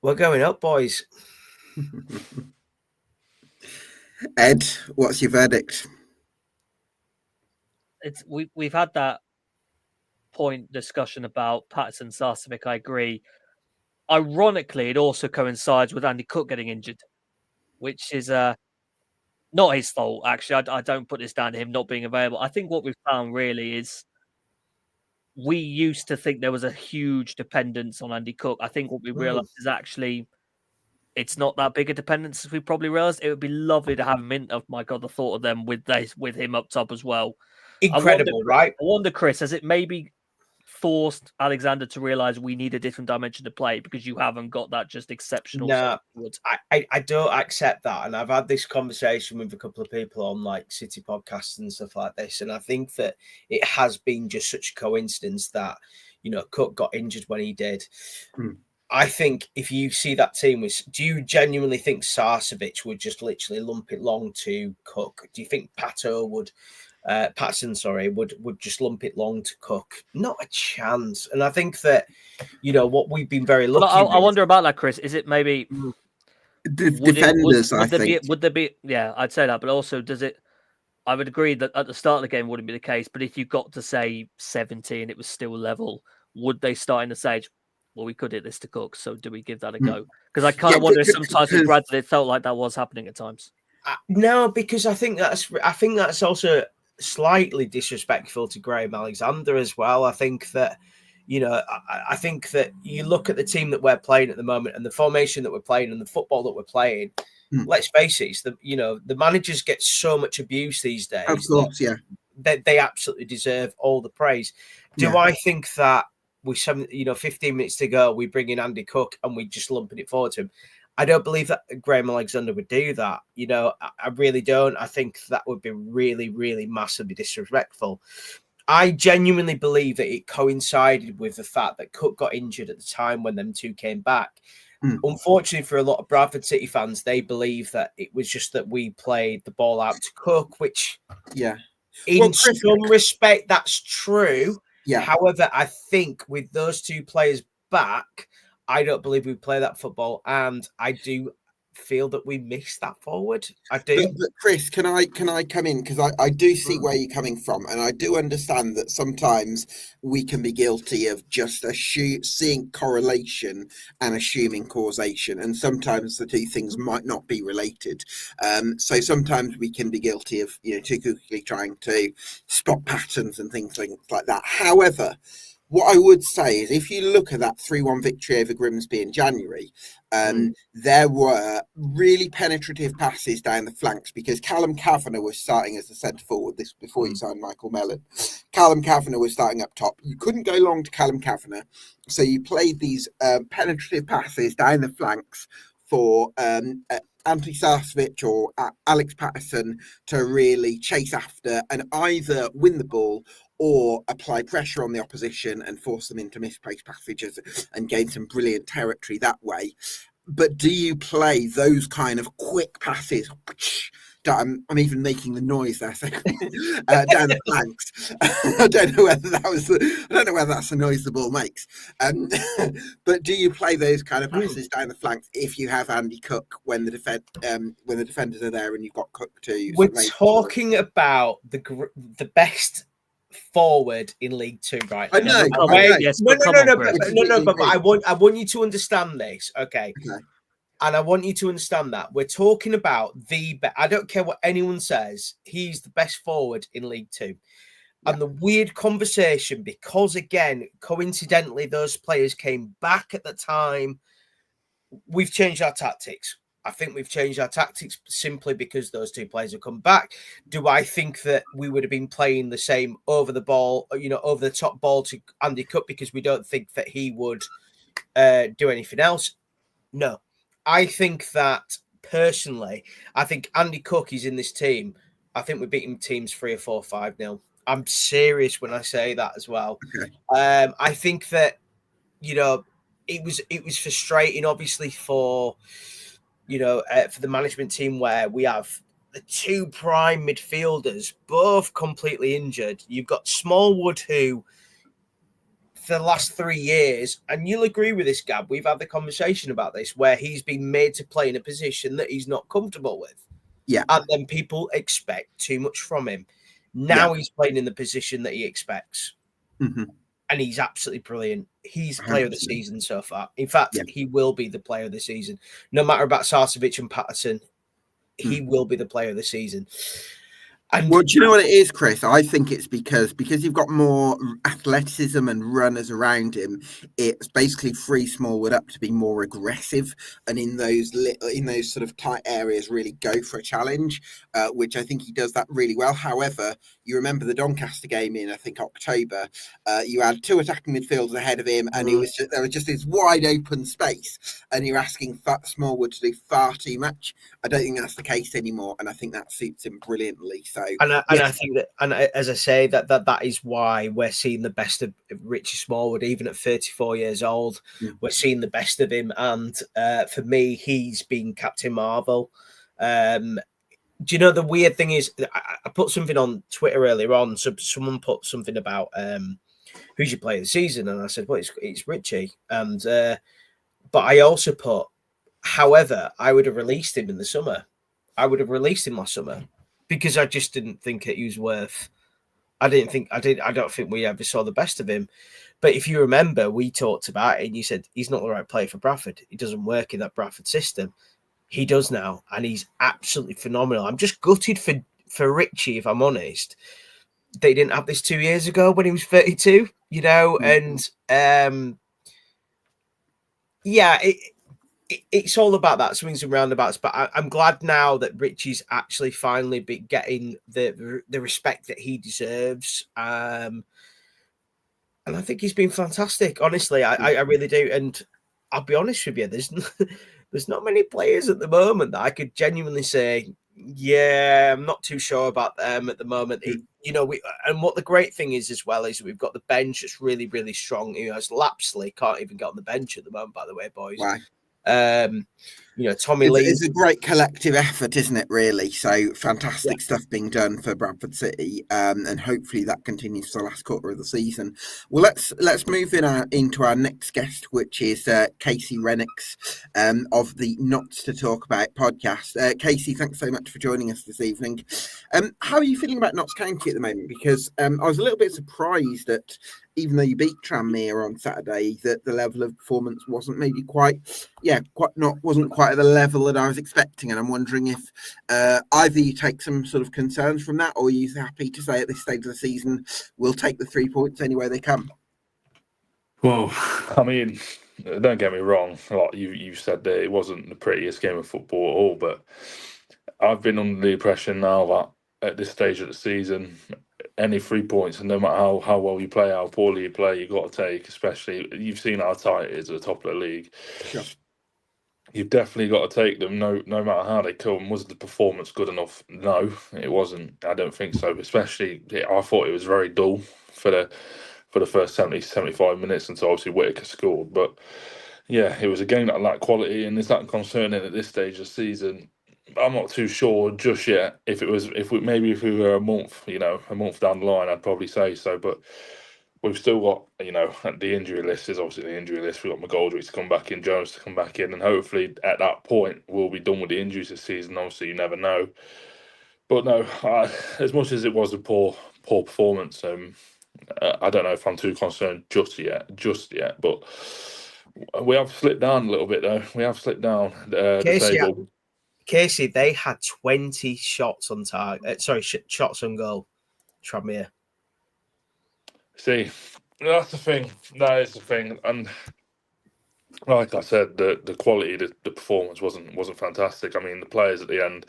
we're going up, boys. Ed, what's your verdict? We've had that point discussion about Patterson Sarcevic. I agree. Ironically, it also coincides with Andy Cook getting injured, which is not his fault. Actually, I don't put this down to him not being available. I think what we've found really is we used to think there was a huge dependence on Andy Cook. I think what we realized is actually it's not that big a dependence as we probably realized. It would be lovely to have him in. Oh my God, the thought of them with him up top as well. Incredible, right? I wonder, Chris, has it maybe forced Alexander to realize we need a different dimension to play because you haven't got that just exceptional? No, I don't accept that. And I've had this conversation with a couple of people on like City podcasts and stuff like this. And I think that it has been just such a coincidence that, Cook got injured when he did. I think if you see that team, do you genuinely think Sarcevic would just literally lump it long to Cook? Do you think Patterson would just lump it long to Cook? Not a chance. And I think that, what we've been very lucky. I wonder about that, Chris. Is it maybe defenders? Would there be? Yeah, I'd say that. But also, I would agree that at the start of the game wouldn't be the case. But if you got to say 70 and it was still level, would they start in the stage? Well, we could hit this to Cook, so do we give that a go? Because I kind of wonder if sometimes with Bradford it felt like that was happening at times. No, because I think that's also slightly disrespectful to Graham Alexander as well. I think that I think that you look at the team that we're playing at the moment and the formation that we're playing and the football that we're playing. Let's face it, it's the managers get so much abuse these days. Of course, yeah. They absolutely deserve all the praise. Do I think that with 15 minutes to go, we bring in Andy Cook and we just lumping it forward to him? I don't believe that Graham Alexander would do that. You know, I really don't. I think that would be really, really massively disrespectful. I genuinely believe that it coincided with the fact that Cook got injured at the time when them two came back. Unfortunately, for a lot of Bradford City fans, they believe that it was just that we played the ball out to Cook, which, in some respect, that's true. Yeah. However, I think with those two players back, I don't believe we play that football, and I do feel that we missed that forward. I do. But Chris, can I come in? Because I do see where you're coming from, and I do understand that sometimes we can be guilty of just seeing correlation and assuming causation, and sometimes the two things might not be related. So sometimes we can be guilty of, too quickly trying to spot patterns and things like that. However, what I would say is, if you look at that 3-1 victory over Grimsby in January, there were really penetrative passes down the flanks, because Callum Kavanagh was starting as the centre forward this before he signed Michael Mellon. Callum Kavanagh was starting up top. You couldn't go long to Callum Kavanagh, so you played these penetrative passes down the flanks for Anthony Sarcevic or Alex Patterson to really chase after and either win the ball or apply pressure on the opposition and force them into misplaced passages and gain some brilliant territory that way. But do you play those kind of quick passes? I'm even making the noise there, so, down the flanks. I don't know whether that's the noise the ball makes. But do you play those kind of passes down the flanks if you have Andy Cook when the defenders are there and you've got Cook too? We're talking about the best forward in League Two right now. I know. But I want you to understand this, okay? And I want you to understand that we're talking about I don't care what anyone says, he's the best forward in League Two. And the weird conversation, because again, coincidentally, those players came back at the time. We've changed our tactics. I think we've changed our tactics simply because those two players have come back. Do I think that we would have been playing the same over the ball, over the top ball to Andy Cook because we don't think that he would do anything else? No. I think that personally, I think Andy Cook is in this team. I think we're beating teams 3 or 4, 5-0. I'm serious when I say that as well. Okay. I think that, it was frustrating, obviously, for the management team, where we have the two prime midfielders, both completely injured. You've got Smallwood, who for the last 3 years, and you'll agree with this, Gab, we've had the conversation about this, where he's been made to play in a position that he's not comfortable with. Yeah. And then people expect too much from him. Now he's playing in the position that he expects. Mm-hmm. And he's absolutely brilliant. He's player of the season so far. In fact, he will be the player of the season. No matter about Sarcevic and Patterson, he will be the player of the season. And well, do you know what it is, Chris? I think it's because you've got more athleticism and runners around him. It's basically free Smallwood up to be more aggressive, and in those sort of tight areas, really go for a challenge, which I think he does that really well. However, you remember the Doncaster game in, I think, October. You had 2 attacking midfielders ahead of him, and there was just this wide open space, and you're asking Smallwood to do far too much. I don't think that's the case anymore, and I think that suits him brilliantly. So, I think that, and as I say, that is why we're seeing the best of Richie Smallwood, even at 34 years old. We're seeing the best of him, and for me, he's been Captain Marvel. Do you know the weird thing is, I put something on Twitter earlier on. So someone put something about who's your player of the season, and I said, well, it's Richie, and but I also put, however, I would have released him in the summer. I would have released him last summer, because I just didn't think he was worth. I don't think we ever saw the best of him. But if you remember, we talked about it, and you said he's not the right player for Bradford. He doesn't work in that Bradford system. He does now, and he's absolutely phenomenal. I'm just gutted for Richie, if I'm honest. They didn't have this 2 years ago when he was 32, and it's all about that, swings and roundabouts. But I'm glad now that Richie's actually finally getting the respect that he deserves. And I think he's been fantastic. Honestly, I really do. And I'll be honest with you, there's not many players at the moment that I could genuinely say, yeah, I'm not too sure about them at the moment. And what the great thing is as well is we've got the bench that's really, really strong. As Lapsley can't even get on the bench at the moment, by the way, boys. Why? Tommy Lee. It's a great collective effort, isn't it, really? So fantastic stuff being done for Bradford City, and hopefully that continues for the last quarter of the season. Well, let's move into our next guest, which is Casey Rennicks of the Not to Talk About podcast. Casey, thanks so much for joining us this evening. How are you feeling about Notts County at the moment? Because I was a little bit surprised that even though you beat Tranmere on Saturday, that the level of performance wasn't maybe wasn't quite at the level that I was expecting. And I'm wondering if either you take some sort of concerns from that, or are you happy to say at this stage of the season we'll take the 3 points anywhere they come? Well, I mean, don't get me wrong. Like you said that it wasn't the prettiest game of football at all, but I've been under the impression now that at this stage of the season, any 3 points, and no matter how well you play, how poorly you play, you've got to take. Especially, you've seen how tight it is at the top of the league. Sure. You've definitely got to take them, no matter how they come. Was the performance good enough? No, it wasn't. I don't think so. Especially, I thought it was very dull for the first 70, 75 minutes until obviously Whittaker scored. But yeah, it was a game that lacked quality, and is that concerning at this stage of the season? I'm not too sure just yet. If we were a month down the line, I'd probably say so. But we've still got, the injury list is obviously the injury list. We've got McGoldrick to come back in, Jones to come back in, and hopefully at that point we'll be done with the injuries this season. Obviously, you never know. But no, as much as it was a poor performance, I don't know if I'm too concerned just yet. But we have slipped down a little bit, though. We have slipped down the table. Casey, they had 20 shots on target. Shots on goal. Tranmere. See, that's the thing. That is the thing. And like I said, the quality, the performance wasn't fantastic. I mean, the players at the end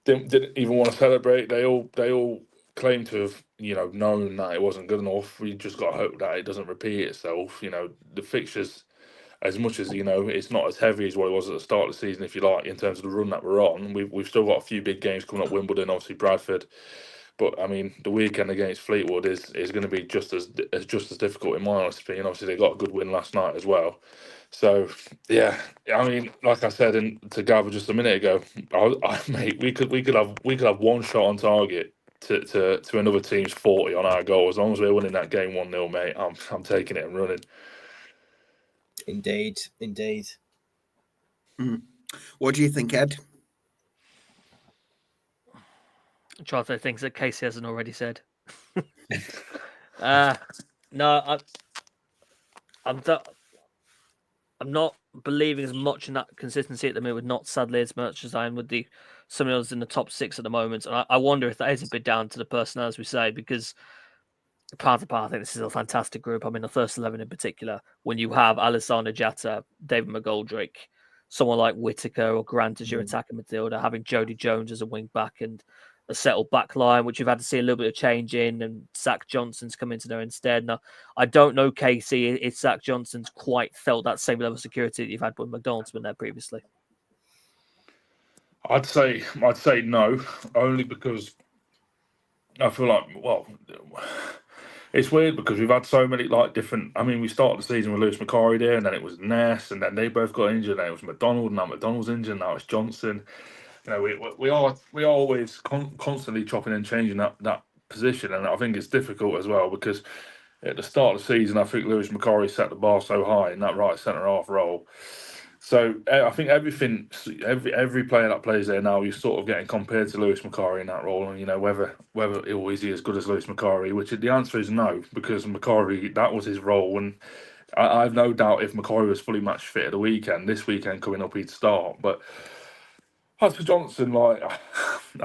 didn't even want to celebrate. They all claim to have known that it wasn't good enough. We just got to hope that it doesn't repeat itself. The fixtures, as much as it's not as heavy as what it was at the start of the season, if you like, in terms of the run that we're on. We've still got a few big games coming up. Wimbledon, obviously Bradford, but I mean the weekend against Fleetwood is going to be just as difficult in my honest opinion. Obviously they got a good win last night as well. So yeah, I mean, like I said to Gavin just a minute ago, mate, we could have one shot on target to another team's 40 on our goal. As long as we're winning that game 1-0, mate, I'm taking it and running. Indeed. What do you think, Ed? I'm trying to say things that Casey hasn't already said. No, I'm not believing as much in that consistency at the moment, not sadly as much as I am with some of those in the top 6 at the moment. And I wonder if that is a bit down to the personnel, as we say, because part I think this is a fantastic group. I mean, the first 11 in particular, when you have Alessandro Jatta, David McGoldrick, someone like Whittaker or Grant as your attacking midfielder, having Jody Jones as a wing back and a settled back line, which you've had to see a little bit of change in, and Zach Johnson's come into there instead. Now, I don't know, Casey, if Zach Johnson's quite felt that same level of security that you've had when McDonald's been there previously. I'd say no, only because I feel like, well, it's weird because we've had so many different. I mean, we started the season with Lewis McCarry there, and then it was Ness, and then they both got injured. And it was McDonald, and now McDonald's injured. Now it's Johnson. We are always constantly chopping and changing that position, and I think it's difficult as well because at the start of the season, I think Lewis McCarry set the bar so high in that right centre half role. So I think every player that plays there now, you're sort of getting compared to Lewis McCarry in that role, and whether is he as good as Lewis McCarry, which the answer is no, because McCarry, that was his role, and I've no doubt if McCarry was fully match fit at the weekend, this weekend coming up, he'd start. But as for Johnson, I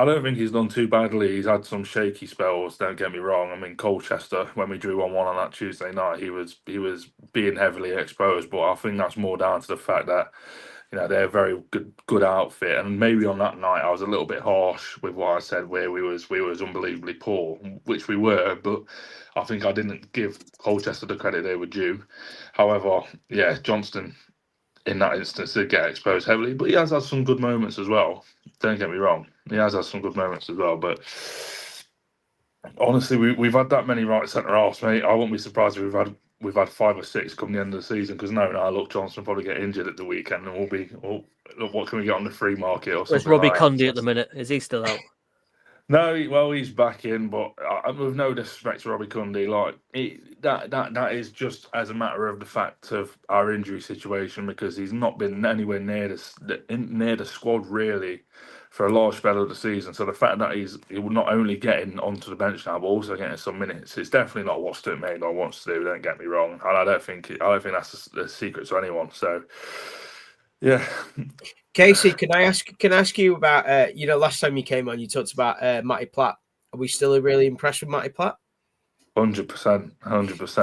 don't think he's done too badly. He's had some shaky spells, don't get me wrong. I mean, Colchester, when we drew 1-1 on that Tuesday night, he was being heavily exposed, but I think that's more down to the fact that they're a very good outfit, and maybe on that night I was a little bit harsh with what I said, where we was unbelievably poor, which we were, but I think I didn't give Colchester the credit they were due. However, yeah, Johnston in that instance did get exposed heavily, but he has had some good moments as well. Don't get me wrong, he has had some good moments as well. But honestly, we've had that many right centre halves, mate. I wouldn't be surprised if we've had 5 or 6 come the end of the season. Because look, Johnson will probably get injured at the weekend, and we'll be, look, what can we get on the free market or something? Where's Robbie like Cundy at the minute? Is he still out? No, well, he's back in, but with no disrespect to Robbie Cundy, like that is just as a matter of the fact of our injury situation, because he's not been anywhere near the squad really for a large spell of the season. So the fact that he will not only getting onto the bench now, but also getting some minutes, it's definitely not what Stuart Maynard wants to do. Don't get me wrong, and I don't think that's the secret to anyone. So yeah. Casey, can I ask you about last time you came on, you talked about Matty Platt. Are we still really impressed with Matty Platt? 100%.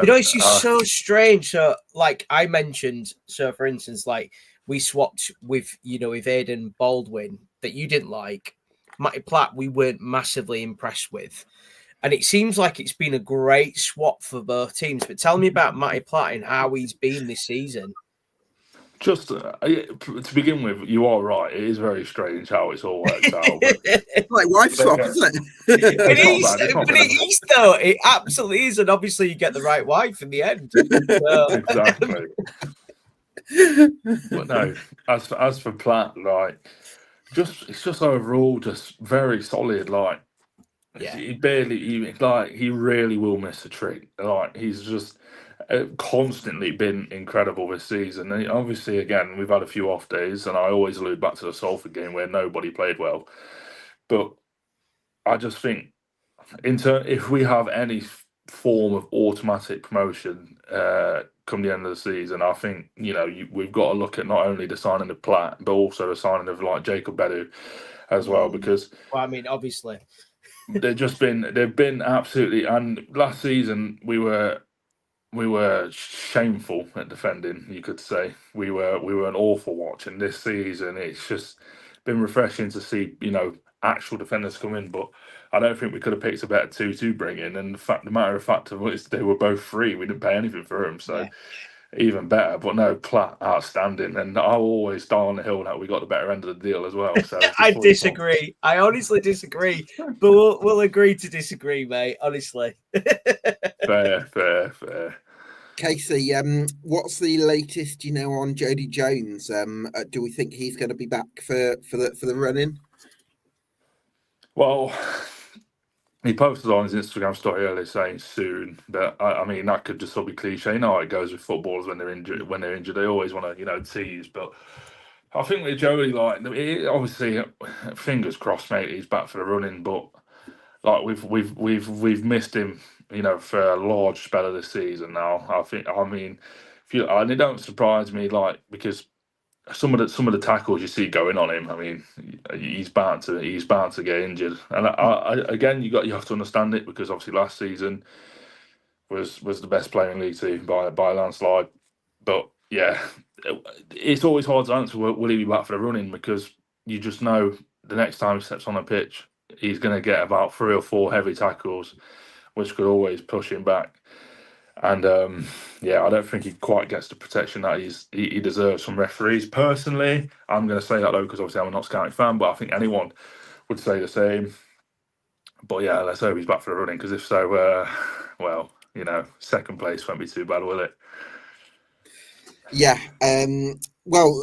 It's just so strange. So, like I mentioned, for instance, like we swapped with Aidan Baldwin that you didn't like. Matty Platt, we weren't massively impressed with. And it seems like it's been a great swap for both teams. But tell me about Matty Platt and how he's been this season. Just to begin with, you are right. It is very strange how it's all worked out. Like wife swap, isn't it? It is, though. It absolutely is, and obviously you get the right wife in the end. So. Exactly. But no, as for Platt, like, it's just overall just very solid. Like, yeah, he really will miss a trick. Like, he's just constantly been incredible this season. And obviously, again, we've had a few off days, and I always allude back to the Salford game where nobody played well. But I just think, if we have any form of automatic promotion come the end of the season, I think we've got to look at not only the signing of Platt, but also the signing of like Jacob Bedu as well. Because obviously. they've been absolutely, and last season we were shameful at defending, you could say. We were an awful watch, and this season it's just been refreshing to see, actual defenders come in. But I don't think we could have picked a better 2 to bring in. And the matter of fact is they were both free. We didn't pay anything for them, so even better. But no, Platt, outstanding. And I'll always die on the hill that we got the better end of the deal as well. So I disagree. I honestly disagree. But we'll agree to disagree, mate. Honestly. Fair. Casey, what's the latest on Jody Jones? Do we think he's going to be back for the run-in? Well, he posted on his Instagram story earlier saying soon, but I mean that could just sort of be cliche. You know how it goes with footballers when they're injured. They always want to tease. But I think with Jody, like, obviously, fingers crossed, mate, he's back for the run-in. But like we've missed him, for a large spell of the season now. And it don't surprise me, like, because some of the tackles you see going on him. I mean, he's bound to get injured. And again, you have to understand it, because obviously last season was the best player in League Two by a landslide. But yeah, it's always hard to answer. Will he be back for the running? Because you just know the next time he steps on a pitch, he's going to get about 3 or 4 heavy tackles, which could always push him back. And I don't think he quite gets the protection that he deserves from referees. Personally, I'm going to say that though, because obviously I'm a Notts County fan, but I think anyone would say the same. But yeah, let's hope he's back for the running, because if so, second place won't be too bad, will it? Yeah. Well,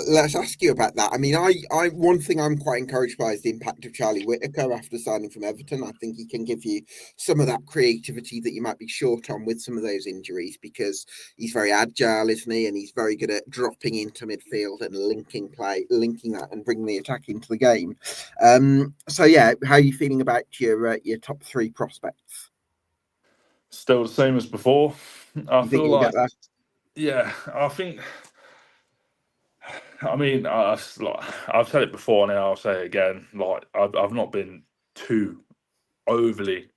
let's ask you about that. I mean, I one thing I'm quite encouraged by is the impact of Charlie Whittaker after signing from Everton. I think he can give you some of that creativity that you might be short on with some of those injuries, because he's very agile, isn't he? And he's very good at dropping into midfield and linking that and bringing the attack into the game. So yeah, how are you feeling about your top 3 prospects? Still the same as before. I feel like, yeah, I think. I mean, I've said it before, and I'll say it again. Like, I've not been too overly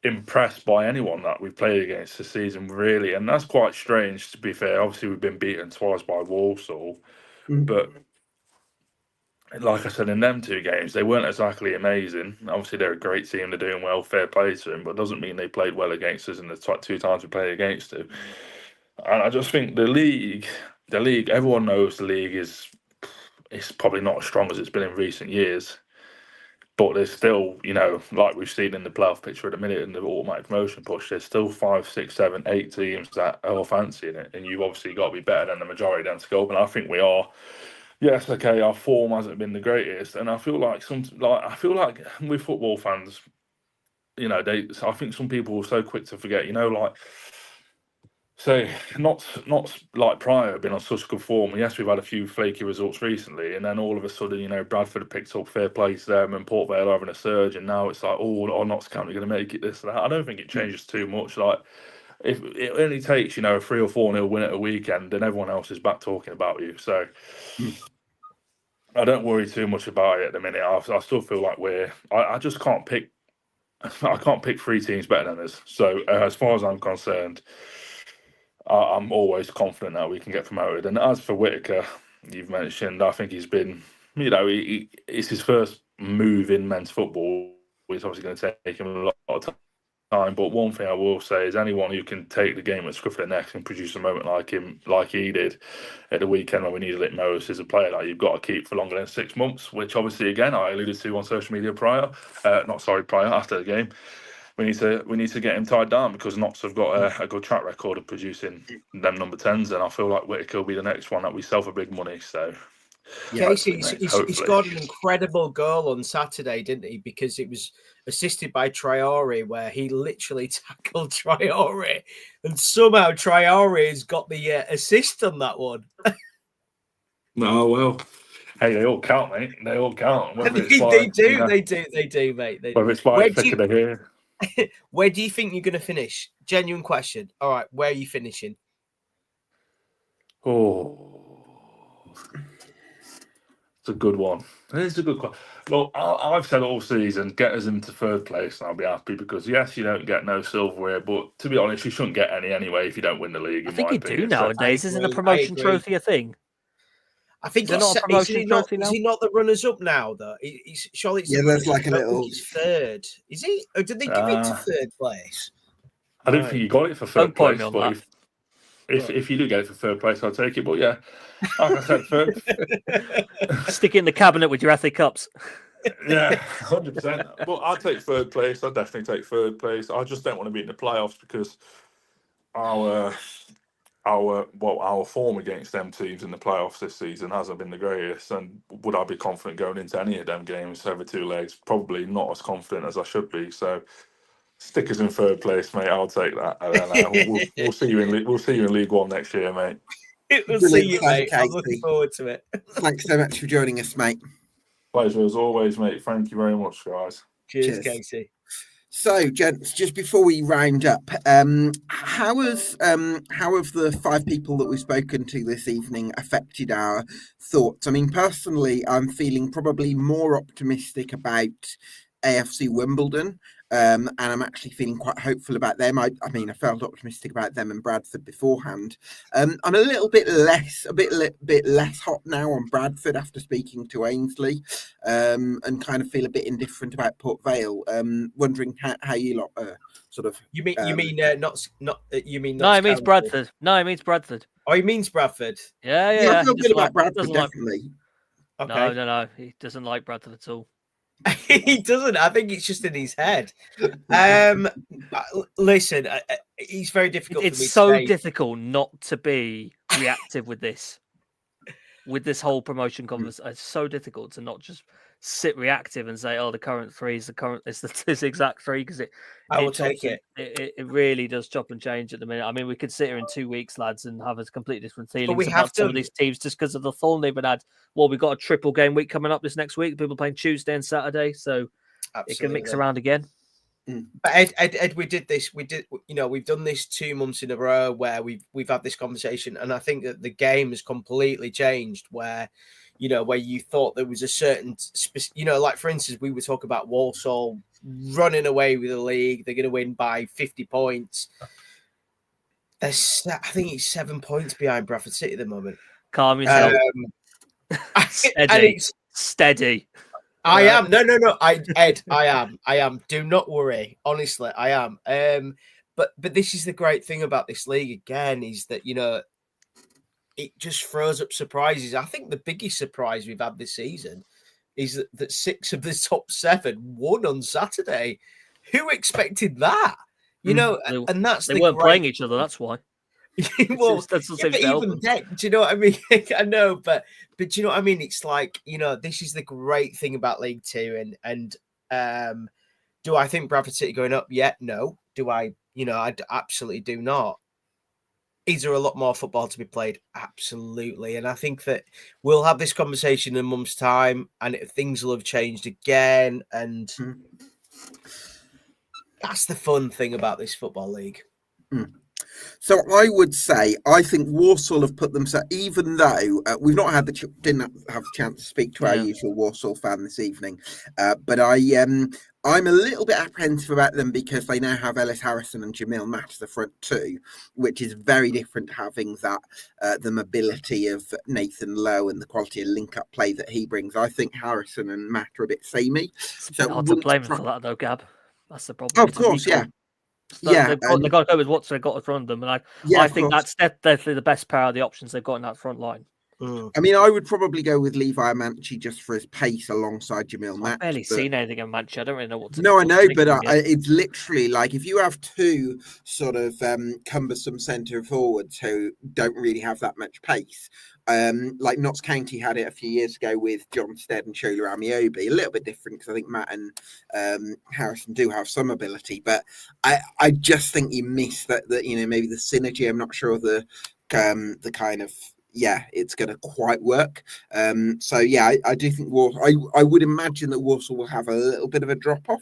impressed by anyone that we've played against this season, really, and that's quite strange. To be fair, obviously we've been beaten twice by Walsall, but like I said, in them 2 games, they weren't exactly amazing. Obviously, they're a great team; they're doing well. Fair play to them, but doesn't mean they played well against us in the 2 times we played against them. And I just think the league, everyone knows the league it's probably not as strong as it's been in recent years. But there's still, like we've seen in the playoff picture at the minute in the automatic promotion push, there's still 5, 6, 7, 8 teams that are fancying it. And you've obviously got to be better than the majority of them to go up. And I think we are. Yes, okay, our form hasn't been the greatest. And I feel like with football fans, I think some people are so quick to forget, so not like Pryor been on such good form. Yes, we've had a few flaky results recently, and then all of a sudden, Bradford have picked up fair play to them, and Port Vale are having a surge, and now it's like, Notts County going to make it this and that. I don't think it changes too much. Like, if it only takes a 3 or 4-0 win at a weekend, then everyone else is back talking about you. So I don't worry too much about it at the minute. I still feel like I just can't pick. I can't pick 3 teams better than us. So as far as I'm concerned, I'm always confident that we can get promoted. And as for Whittaker, you've mentioned, I think he's been, it's his first move in men's football. It's obviously going to take him a lot of time. But one thing I will say is anyone who can take the game at scruff of the neck and produce a moment like he did at the weekend when we needed it most, is a player that you've got to keep for longer than 6 months, which obviously, again, I alluded to on social media after the game. We need to get him tied down because Notts have got a good track record of producing them number 10s, and I feel like Whittaker will be the next one that we sell for big money. So, Casey, he scored an incredible goal on Saturday, didn't he? Because it was assisted by Traore, where he literally tackled Traore, and somehow Traore has got the assist on that one. Oh well. Hey, they all count, mate. They all count. They do, mate. Whether it's by thick of the hair. Where do you think you're going to finish? Genuine question. All right, where are you finishing? Oh, it's a good one. It's a good question. Well, I've said all season, get us into 3rd place, and I'll be happy because yes, you don't get no silverware, but to be honest, you shouldn't get any anyway if you don't win the league. I think you do nowadays. Isn't a promotion trophy a thing? I think it's not a promotion trophy now. Is he not the runners-up now, though? Surely it's there's like a little 3rd. Is he? Or did they give it to 3rd place? I don't think you got it for 3rd place, but if you do get it for 3rd place, I'll take it. But yeah, like I said, 3rd. Stick it in the cabinet with your FA Cups. Yeah, 100%. But I'll take 3rd place. I'll definitely take 3rd place. I just don't want to be in the playoffs because our form against them teams in the playoffs this season hasn't been the greatest. And would I be confident going into any of them games over 2 legs? Probably not as confident as I should be. So stick us in 3rd place, mate. I'll take that. And then, we'll see you in League One next year, mate. We'll see you, mate. I'm looking forward to it. Thanks so much for joining us, mate. Pleasure as always, mate. Thank you very much, guys. Cheers. Casey. So, gents, just before we round up, how have the 5 people that we've spoken to this evening affected our thoughts? I mean, personally, I'm feeling probably more optimistic about AFC Wimbledon, and I'm actually feeling quite hopeful about them. I mean, I felt optimistic about them and Bradford beforehand. I'm a little bit less hot now on Bradford after speaking to Ainsley, and kind of feel a bit indifferent about Port Vale. Wondering how you lot sort of. You mean not you mean? No, it means Bradford. No, it means Bradford. Oh, he means Bradford. Yeah. I feel good about Bradford, definitely. Okay. No, he doesn't like Bradford at all. He doesn't. I think it's just in his head. Listen, he's very difficult. It's so difficult not to be reactive with this whole promotion conversation. It's so difficult to not just sit reactive and say, "Oh, the current 3 is the exact 3," because I will take it. It really does chop and change at the minute. I mean, we could sit here in 2 weeks, lads, and have a completely different feelings about some of these teams just because of the form they've been had. Well, we've got a triple game week coming up this next week. People playing Tuesday and Saturday, so It can mix around again. But Ed, we did this. We've done this 2 months in a row where we've had this conversation, and I think that the game has completely changed. Where you thought there was a certain, like for instance, we were talking about Walsall running away with the league. They're going to win by 50 points. I think he's 7 points behind Bradford City at the moment. Calm yourself. Steady. I am. No. Ed, I am. Do not worry. Honestly, I am. But this is the great thing about this league again, is that, you know, it just throws up surprises. I think the biggest surprise we've had this season is that 6 of the top 7 won on Saturday. Who expected that? You know, and that's they weren't playing each other. That's why. Well, that's yeah, but even then, do you know what I mean? I know, but do you know what I mean? It's like, you know, this is the great thing about League Two, and do I think Bradford City going up yet? No. Do I? You know, I absolutely do not. Is there a lot more football to be played? Absolutely. And I think that we'll have this conversation in a month's time, and things will have changed again. And that's the fun thing about this football league. So I would say I think Walsall have put themselves, even though we've not had didn't have the chance to speak to our usual Walsall fan this evening, but I'm a little bit apprehensive about them because they now have Ellis Harrison and Jamil Matt as the front two, which is very different to having that the mobility of Nathan Lowe and the quality of link-up play that he brings. I think Harrison and Matt are a bit samey. So hard to blame him for that, though, Gab. That's the problem. Oh, of course, yeah. So they've got to go with what they've got in front of them, and I think that's definitely the best pair of the options they've got in that front line. I mean, I would probably go with Levi Amanci just for his pace alongside Jamil Matt. I've barely seen anything in Amanci. I don't really know what to No, I know, but it's literally like if you have two sort of cumbersome centre forwards who don't really have that much pace, like Notts County had it a few years ago with John Stead and Shola Amiobi, a little bit different because I think Matt and Harrison do have some ability, but I just think you miss that you know, maybe the synergy. I'm not sure the kind of it's going to quite work. So yeah, I do think I would imagine that Walsall will have a little bit of a drop off,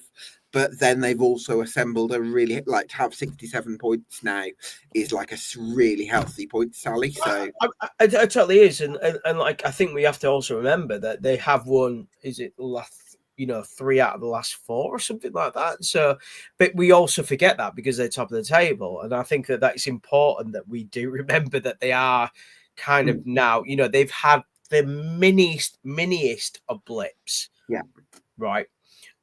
but then they've also assembled a really, like, to have 67 points now is like a really healthy point tally. So it totally is, and like I think we have to also remember that they have won. Is it last? You know, 3 out of the last 4 or something like that. So, but we also forget that because they're top of the table, and I think that that's important that we do remember that they are kind of now, you know, they've had the miniest of blips. Yeah. Right.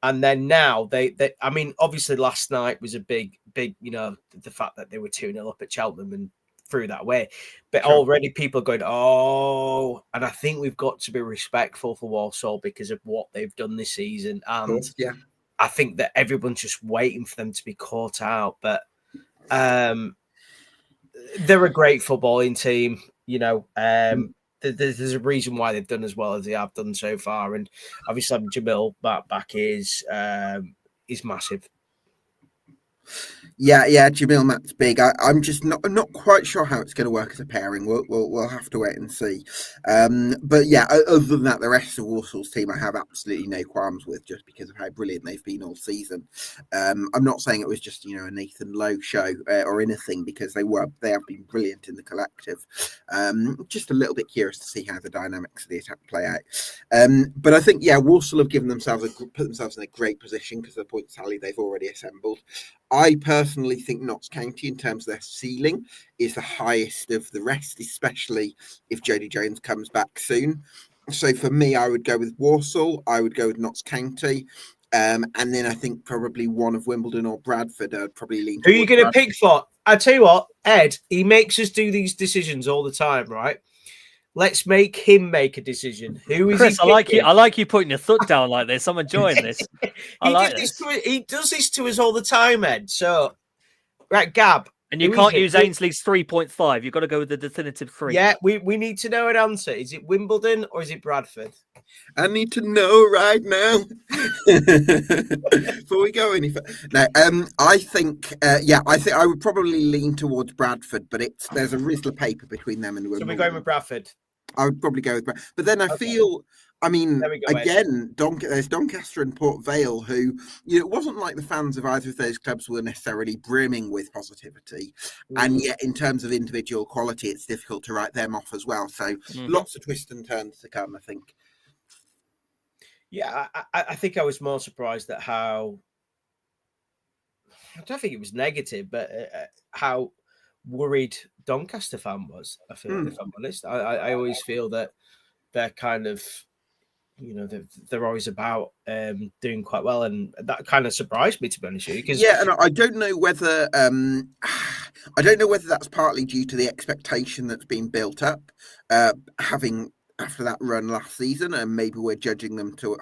And then now they I mean, obviously last night was a big, you know, the fact that they were 2-0 up at Cheltenham and threw that away. But already people are going, oh, and I think we've got to be respectful for Walsall because of what they've done this season. And I think that everyone's just waiting for them to be caught out. But they're a great footballing team. You know, there's a reason why they've done as well as they have done so far, and obviously having Jamil back is massive. Yeah, Jamil Matt's big. I'm just not quite sure how it's going to work as a pairing. We'll have to wait and see. But yeah, other than that, the rest of Walsall's team I have absolutely no qualms with, just because of how brilliant they've been all season. I'm not saying it was just, you know, a Nathan Lowe show or anything, because they have been brilliant in the collective. Just a little bit curious to see how the dynamics of the attack play out. But I think Walsall have put themselves in a great position because of the point tally they've already assembled. I personally think Notts County, in terms of their ceiling, is the highest of the rest, especially if Jody Jones comes back soon. So for me, I would go with Walsall. I would go with Notts County. And then I think probably one of Wimbledon or Bradford. I'd probably lean. Who are you going to pick for? I tell you what, Ed, he makes us do these decisions all the time, right? Let's make him make a decision. Who is Chris? He I like you putting your foot down like this. I'm enjoying this. He does this to us all the time, Ed. So, right, Gab. And you can't use Ainsley's 3.5. You've got to go with the definitive 3. Yeah, we need to know an answer. Is it Wimbledon or is it Bradford? I need to know right now before we go any further. No, I think I would probably lean towards Bradford, but there's a Rizzler paper between them and Wimbledon. So we're going with Bradford. I would probably go with Bradford, but then I feel. I mean, again, there's Doncaster and Port Vale, who, you know, it wasn't like the fans of either of those clubs were necessarily brimming with positivity. And yet, in terms of individual quality, it's difficult to write them off as well. So lots of twists and turns to come, I think. Yeah, I think I was more surprised at how, I don't think it was negative, but how worried Doncaster fan was, I feel, if I'm honest. I always feel that they're kind of, they're always about doing quite well, and that kind of surprised me, to be honest with you. Because and I don't know whether that's partly due to the expectation that's been built up, having after that run last season, and maybe we're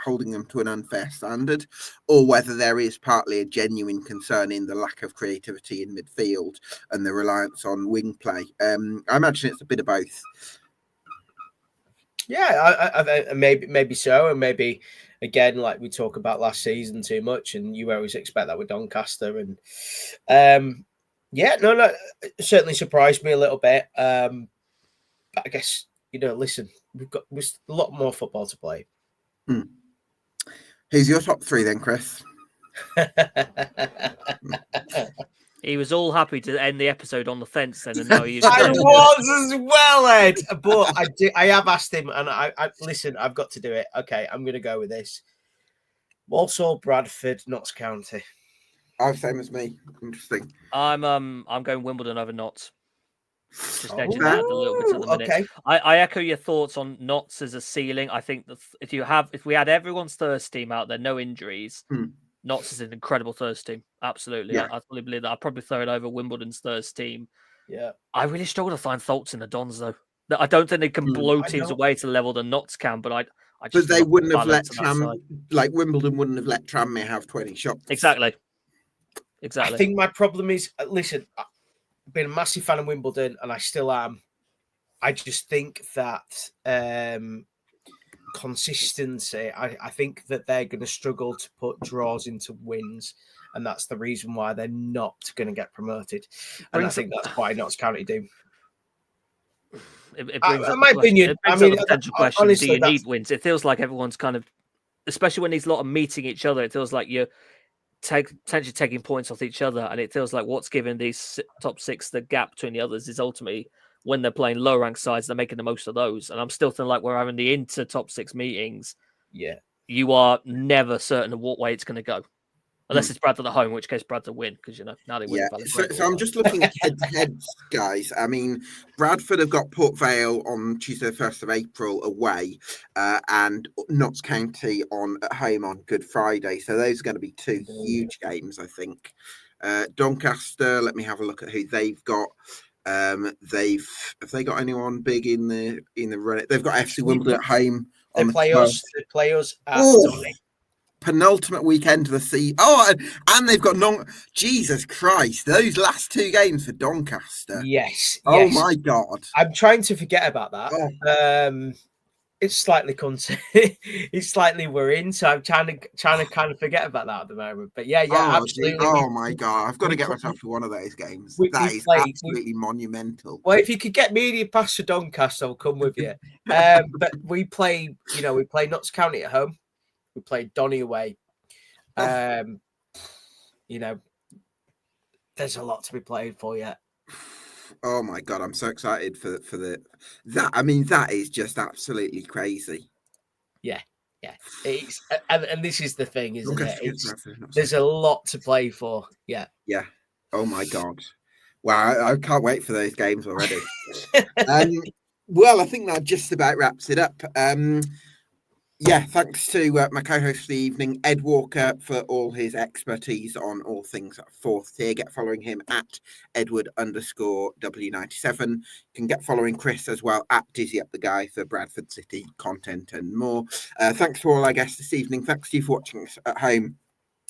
holding them to an unfair standard, or whether there is partly a genuine concern in the lack of creativity in midfield and the reliance on wing play. I imagine it's a bit of both. Yeah, I maybe so, and maybe again, like we talk about last season too much, and you always expect that with Doncaster, and it certainly surprised me a little bit. But I guess listen, we've got a lot more football to play. Who's your top three then, Chris? He was all happy to end the episode on the fence then, and now he's. I was as well, Ed. But I have asked him, and I listen. I've got to do it. Okay, I'm going to go with this. Walsall, Bradford, Notts County. Oh, same as me. Interesting. I'm going Wimbledon over Notts. Just edging that a little bit at the minute. Okay. I echo your thoughts on Notts as a ceiling. I think that if we had everyone's first team out there, no injuries. Notts is an incredible third team. Absolutely. Yeah. I fully believe that. I'd probably throw it over Wimbledon's third team. Yeah. I really struggle to find faults in the Dons, though. I don't think they can blow teams away to the level that Notts can, but I just. But they wouldn't have let Wimbledon wouldn't have let Tranmere have 20 shots. Exactly. I think my problem is, listen, I've been a massive fan of Wimbledon, and I still am. I just think that consistency, I think that they're going to struggle to put draws into wins, and that's the reason why they're not going to get promoted. And I think that's why Notts County do. It brings up my opinion. It brings up the potential question: honestly, do you need wins? It feels like everyone's kind of, especially when there's a lot of meeting each other. It feels like you're potentially taking points off each other, and it feels like what's giving these top six the gap between the others is ultimately when they're playing low ranked sides, they're making the most of those. And I'm still feeling like we're having the inter top six meetings. Yeah, you are never certain of what way it's going to go. Unless it's Bradford at home, in which case Bradford win, because now they win. Yeah, so I'm just looking head-to-heads, guys. I mean, Bradford have got Port Vale on Tuesday, the 1st of April away, and Notts County at home on Good Friday. So those are going to be two huge games, I think. Doncaster, let me have a look at who they've got. Have they got anyone big in the run? They've got AFC Wimbledon at home. They play us at penultimate weekend of the season. And they've got Jesus Christ, those last two games for Doncaster. Yes. Oh my God. I'm trying to forget about that. It's slightly it's slightly we're in, so I'm trying to kind of forget about that at the moment. But yeah, absolutely. Oh my God, I've got to get myself to one of those games. That is absolutely monumental. Well, if you could get media pass for Doncaster, I'll come with you. But we play Notts County at home. We played Donny away. There's a lot to be played for yet. Oh my God, I'm so excited for that. I mean, that is just absolutely crazy. Yeah. It's and this is the thing, isn't it? There's a lot to play for. Yeah. Yeah. Oh my God. Wow, I can't wait for those games already. Well, I think that just about wraps it up. Thanks to my co-host for the evening, Ed Walker, for all his expertise on all things fourth tier. Get following him at Edward_W97. You can get following Chris as well at Dizzy Up the Guy for Bradford City content and more. Thanks to all our guests this evening. Thanks to you for watching us at home.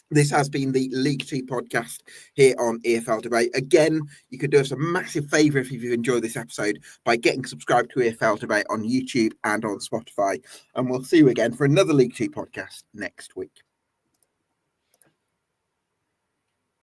This has been the League Two podcast here on EFL Debate. Again, you could do us a massive favour if you enjoyed this episode by getting subscribed to EFL Debate on YouTube and on Spotify. And we'll see you again for another League Two podcast next week.